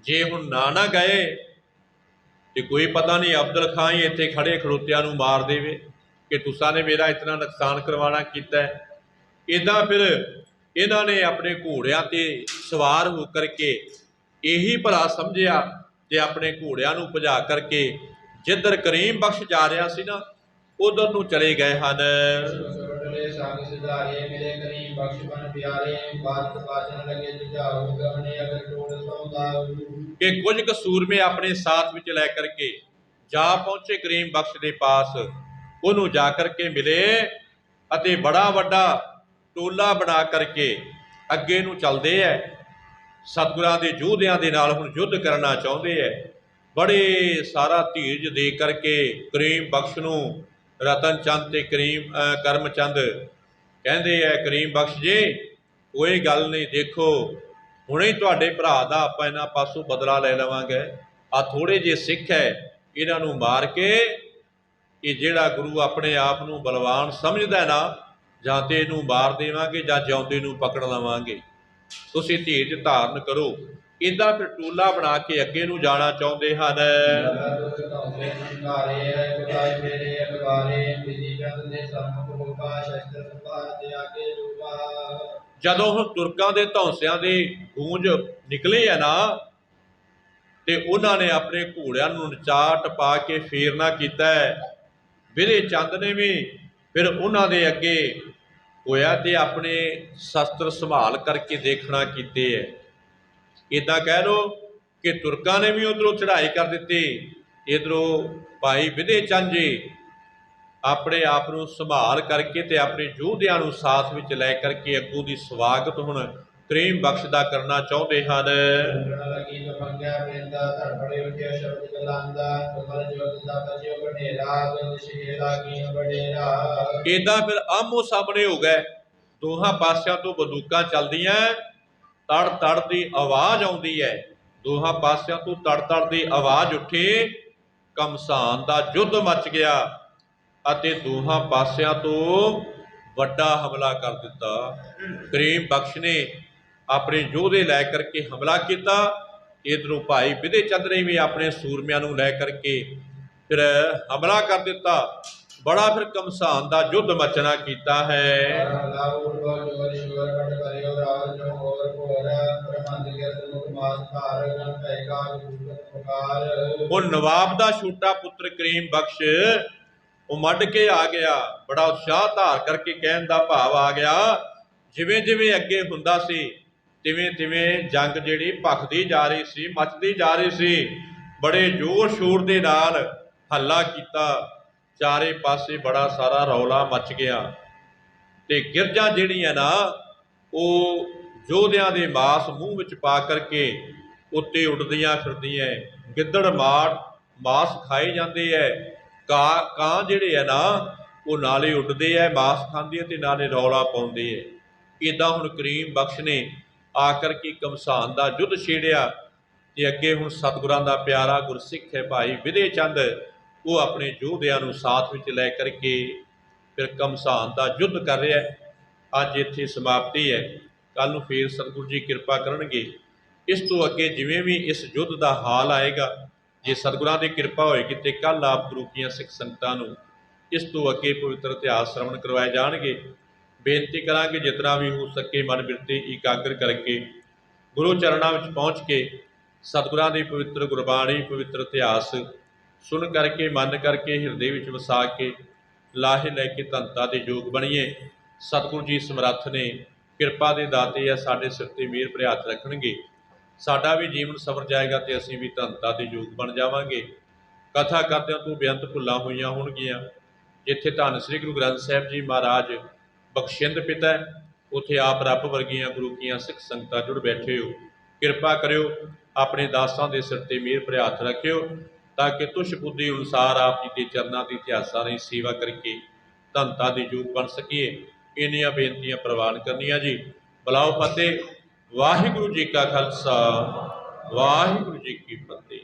जे हुण ना गए तो कोई पता नहीं अब्दुल खां ही इत्थे खड़े खड़ोतियां नूं मार देवे कि तुसां ने मेरा इतना नुकसान करवाना कीता है। इदां फिर इन्हां ने अपने घोड़ियां ते सवार हो करके यही भला समझिया ते अपने घोड़ियां नूं भजा करके जिधर करीम बख्श जा रहा सी ना उधर नूं चले गए हैं। टुटले संग सिधारे मिले करीम बख्श बन प्यारे बात बाजन लगे जुझारू गमने अगर टोट सौदाऊ कि कुछ कसूरमे अपने साथ विच लै करके जा पहुंचे करीम बख्श के पास, ਉਹਨੂੰ जा करके मिले ਅਤੇ बड़ा ਵੱਡਾ ਟੋਲਾ ਬਣਾ ਕਰਕੇ ਅੱਗੇ ਨੂੰ ਚੱਲਦੇ ਹੈ। ਸਤਿਗੁਰਾਂ ਦੇ ਯੋਧਿਆਂ ਦੇ ਨਾਲ ਹੁਣ ਯੁੱਧ ਕਰਨਾ ਚਾਹੁੰਦੇ ਹੈ। ਬੜੇ ਸਾਰਾ ਧੀਰਜ ਦੇ ਕਰਕੇ ਕਰੀਮ ਬਖਸ਼ ਨੂੰ ਰਤਨ ਚੰਦ ਤੇ ਕਰਮ ਚੰਦ ਕਹਿੰਦੇ ਹੈ, ਕਰੀਮ ਬਖਸ਼ ਜੀ ਕੋਈ ਗੱਲ ਨਹੀਂ, ਦੇਖੋ ਹੁਣੇ ਤੁਹਾਡੇ ਭਰਾ ਦਾ ਆਪਾਂ ਇਹਨਾਂ ਪਾਸੋਂ ਬਦਲਾ ਲੈ ਲਵਾਂਗੇ। ਆ ਥੋੜੇ ਜਿਹੇ ਸਿੱਖ ਹੈ, ਇਹਨਾਂ ਨੂੰ ਮਾਰ ਕੇ ਇਹ ਜਿਹੜਾ ਗੁਰੂ ਆਪਣੇ ਆਪ ਨੂੰ ਬਲਵਾਨ ਸਮਝਦਾ ਨਾ, ਜਾਂ ਤੇ ਇਹਨੂੰ ਮਾਰ ਦੇਵਾਂਗੇ ਜਾਂ ਜਿਉਂਦੇ ਨੂੰ ਪਕੜ ਲਵਾਂਗੇ। ਤੁਸੀਂ ਧੀਰਜ ਧਾਰਨ ਕਰੋ। ਇੱਦਾਂ ਫਿਰ ਟੋਲਾ ਬਣਾ ਕੇ ਅੱਗੇ ਨੂੰ ਜਾਣਾ ਚਾਹੁੰਦੇ ਹਨ। ਜਦੋਂ ਹੁਣ ਤੁਰਕਾਂ ਦੇ ਧੌਂਸਿਆਂ ਦੇ ਗੂੰਜ ਨਿਕਲੇ ਆ ਨਾ, ਤੇ ਉਹਨਾਂ ਨੇ ਆਪਣੇ ਘੋੜਿਆਂ ਨੂੰ ਨਚਾ ਟਪਾ ਕੇ ਫੇਰਨਾ ਕੀਤਾ ਹੈ। ਵਿਧੇ ਚੰਦ ਨੇ ਵੀ ਫਿਰ ਉਹਨਾਂ ਦੇ ਅੱਗੇ ਹੋਇਆ ਤੇ ਆਪਣੇ ਸ਼ਸਤਰ ਸੰਭਾਲ ਕਰਕੇ ਦੇਖਣਾ ਕੀਤੇ ਹੈ। ਇੱਦਾਂ ਕਹਿ ਲਓ ਕਿ ਤੁਰਕਾਂ ਨੇ ਵੀ ਉੱਧਰੋਂ ਚੜ੍ਹਾਈ ਕਰ ਦਿੱਤੀ, ਇੱਧਰੋਂ ਭਾਈ ਵਿਧੇ ਚੰਦ ਜੀ ਆਪਣੇ ਆਪ ਨੂੰ ਸੰਭਾਲ ਕਰਕੇ ਤੇ ਆਪਣੇ ਯੋਧਿਆਂ ਨੂੰ ਸਾਥ ਵਿੱਚ ਲੈ ਕਰਕੇ ਅੱਗੋਂ ਦੀ ਸਵਾਗਤ ਹੁਣ ਕਰੀਮ ਬਖਸ਼ ਦਾ ਕਰਨਾ ਚਾਹੁੰਦੇ ਹਨ। ਇੱਦਾਂ ਫਿਰ ਆਮੋ ਸਾਹਮਣੇ ਹੋ ਗਏ, ਦੋਹਾਂ ਪਾਸਿਆਂ ਤੋਂ ਬੰਦੂਕਾਂ ਚੱਲਦੀਆਂ, ਤੜ ਤੜ ਦੀ ਆਵਾਜ਼ ਆਉਂਦੀ ਹੈ। ਦੋਹਾਂ ਪਾਸਿਆਂ ਤੋਂ ਤੜ ਤੜ ਦੀ ਆਵਾਜ਼ ਉੱਠੀ, ਘਮਸਾਨ ਦਾ ਯੁੱਧ ਮਚ ਗਿਆ ਅਤੇ ਦੋਹਾਂ ਪਾਸਿਆਂ ਤੋਂ ਵੱਡਾ ਹਮਲਾ ਕਰ ਦਿੱਤਾ। ਕਰੀਮ ਬਖਸ਼ ਨੇ ਆਪਣੇ ਯੋਧੇ ਲੈ ਕਰਕੇ ਹਮਲਾ ਕੀਤਾ। ਇੱਧਰੋਂ ਭਾਈ ਵਿਧੇ ਚੰਦ ਨੇ ਵੀ ਆਪਣੇ ਸੂਰਮਿਆਂ ਨੂੰ ਲੈ ਕਰਕੇ ਫਿਰ ਹਮਲਾ ਕਰ ਦਿੱਤਾ। ਬੜਾ ਫਿਰ ਘਮਸਾਨ ਦਾ ਯੁੱਧ ਮਚਣਾ ਕੀਤਾ ਹੈ। ਹੁਣ ਨਵਾਬ ਦਾ ਛੋਟਾ ਪੁੱਤਰ ਕਰੀਮ ਬਖਸ਼ ਉਹ ਮੱਢ ਕੇ ਆ ਗਿਆ, ਬੜਾ ਉਤਸ਼ਾਹ ਧਾਰ ਕਰਕੇ ਕਹਿਣ ਦਾ ਭਾਵ ਆ ਗਿਆ, ਜਿਵੇਂ ਜਿਵੇਂ ਅੱਗੇ ਹੁੰਦਾ ਸੀ ਤਿਵੇਂ ਤਿਵੇਂ ਜੰਗ ਜਿਹੜੀ ਭਖਦੀ ਜਾ ਰਹੀ ਸੀ, ਮੱਚਦੀ ਜਾ ਰਹੀ ਸੀ। ਬੜੇ ਜ਼ੋਰ ਸ਼ੋਰ ਦੇ ਨਾਲ ਹੱਲਾ ਕੀਤਾ, ਚਾਰੇ ਪਾਸੇ ਬੜਾ ਸਾਰਾ ਰੌਲਾ ਮਚ ਗਿਆ ਤੇ ਗਿਰਜਾਂ ਜਿਹੜੀਆਂ ਨਾ ਉਹ ਯੋਧਿਆਂ ਦੇ ਮਾਸ ਮੂੰਹ ਵਿੱਚ ਪਾ ਕਰਕੇ ਉੱਤੇ ਉੱਡਦੀਆਂ ਫਿਰਦੀਆਂ, ਗਿੱਦੜ ਮਾਸ ਖਾਏ ਜਾਂਦੇ ਹੈ, ਕਾਂ ਜਿਹੜੇ ਆ ਨਾ ਉਹ ਨਾਲੇ ਉੱਡਦੇ ਹੈ, ਮਾਸ ਖਾਂਦੇ ਤੇ ਨਾਲੇ ਰੌਲਾ ਪਾਉਂਦੇ ਹੈ। ਇੱਦਾਂ ਹੁਣ ਕਰੀਮ ਬਖਸ਼ ਨੇ ਆ ਕਰਕੇ ਘਮਸਾਨ ਦਾ ਯੁੱਧ ਛੇੜਿਆ ਤੇ ਅੱਗੇ ਹੁਣ ਸਤਿਗੁਰਾਂ ਦਾ ਪਿਆਰਾ ਗੁਰਸਿੱਖ ਹੈ ਭਾਈ ਵਿਧੇ ਚੰਦ, ਉਹ ਆਪਣੇ ਯੋਧਿਆਂ ਨੂੰ ਸਾਥ ਵਿੱਚ ਲੈ ਕਰਕੇ ਫਿਰ ਘਮਸਾਨ ਦਾ ਯੁੱਧ ਕਰ ਰਿਹਾ। ਅੱਜ ਇੱਥੇ ਸਮਾਪਤੀ ਹੈ, ਕੱਲ੍ਹ ਨੂੰ ਫੇਰ ਸਤਿਗੁਰੂ ਜੀ ਕਿਰਪਾ ਕਰਨਗੇ। ਇਸ ਤੋਂ ਅੱਗੇ ਜਿਵੇਂ ਵੀ ਇਸ ਯੁੱਧ ਦਾ ਹਾਲ ਆਏਗਾ, ਜੇ ਸਤਿਗੁਰਾਂ ਦੀ ਕਿਰਪਾ ਹੋਏਗੀ ਤੇ ਕੱਲ੍ਹ ਆਪ ਗੁਰੂ ਕੀਆਂ ਸਿੱਖ ਸੰਗਤਾਂ ਨੂੰ ਇਸ ਤੋਂ ਅੱਗੇ ਪਵਿੱਤਰ ਇਤਿਹਾਸ ਸ਼ਰਵਣ ਕਰਵਾਏ ਜਾਣਗੇ। ਬੇਨਤੀ ਕਰਾਂਗੇ ਜਿਤਨਾ ਵੀ ਹੋ ਸਕੇ ਮਨ ਬਿਰਤੀ ਇਕਾਗਰ ਕਰਕੇ ਗੁਰੂ ਚਰਨਾਂ ਵਿੱਚ ਪਹੁੰਚ ਕੇ ਸਤਿਗੁਰਾਂ ਦੀ ਪਵਿੱਤਰ ਗੁਰਬਾਣੀ, ਪਵਿੱਤਰ ਇਤਿਹਾਸ ਸੁਣ ਕਰਕੇ, ਮਨ ਕਰਕੇ, ਹਿਰਦੇ ਵਿੱਚ ਵਸਾ ਕੇ ਲਾਹੇ ਲੈ ਕੇ ਧੰਨਤਾ ਦੇ ਯੋਗ ਬਣੀਏ। ਸਤਿਗੁਰੂ ਜੀ ਸਮਰੱਥ ਨੇ, ਕਿਰਪਾ ਦੇ ਦਾਤੇ ਆ, ਸਾਡੇ ਸਿਰ 'ਤੇ ਮਿਹਰ ਭਰੇ ਹੱਥ ਰੱਖਣਗੇ। ਸਾਡਾ ਵੀ ਜੀਵਨ ਸਵਰ ਜਾਏਗਾ ਤੇ ਅਸੀਂ ਵੀ ਧੰਨਤਾ ਦੇ ਯੋਗ ਬਣ ਜਾਵਾਂਗੇ। ਕਥਾ ਕਰਦਿਆਂ ਤੋਂ ਬੇਅੰਤ ਭੁੱਲਾਂ ਹੋਈਆਂ ਹੋਣਗੀਆਂ। ਜਿੱਥੇ ਧੰਨ ਸ੍ਰੀ ਗੁਰੂ ਗ੍ਰੰਥ ਸਾਹਿਬ ਜੀ ਮਹਾਰਾਜ ਬਖਸ਼ਿੰਦ ਪਿਤਾ, ਉੱਥੇ ਆਪ ਰੱਬ ਵਰਗੀਆਂ ਗੁਰੂ ਕੀਆਂ ਸਿੱਖ ਸੰਗਤਾਂ ਜੁੜ ਬੈਠੇ ਹੋ। ਕਿਰਪਾ ਕਰਿਓ, ਆਪਣੇ ਦਾਸਾਂ ਦੇ ਸਿਰ 'ਤੇ ਮਿਹਰ ਭਰੇ ਹੱਥ ਰੱਖਿਓ, ਤਾਂ ਕਿ ਤੁਸ਼ ਬੁੱਧੀ ਅਨੁਸਾਰ ਆਪ ਜੀ ਦੇ ਚਰਨਾਂ ਦੀ ਇਤਿਹਾਸਾਂ ਦੀ ਸੇਵਾ ਕਰਕੇ ਧੰਨਤਾ ਦੇ ਯੋਗ ਬਣ ਸਕੀਏ। ਇੰਨੀਆਂ ਬੇਨਤੀਆਂ ਪ੍ਰਵਾਨ ਕਰਨੀਆਂ ਜੀ। ਬੁਲਾਓ ਫਤਿਹ। ਵਾਹਿਗੁਰੂ ਜੀ ਕਾ ਖਾਲਸਾ, ਵਾਹਿਗੁਰੂ ਜੀ ਕੀ ਫਤਿਹ।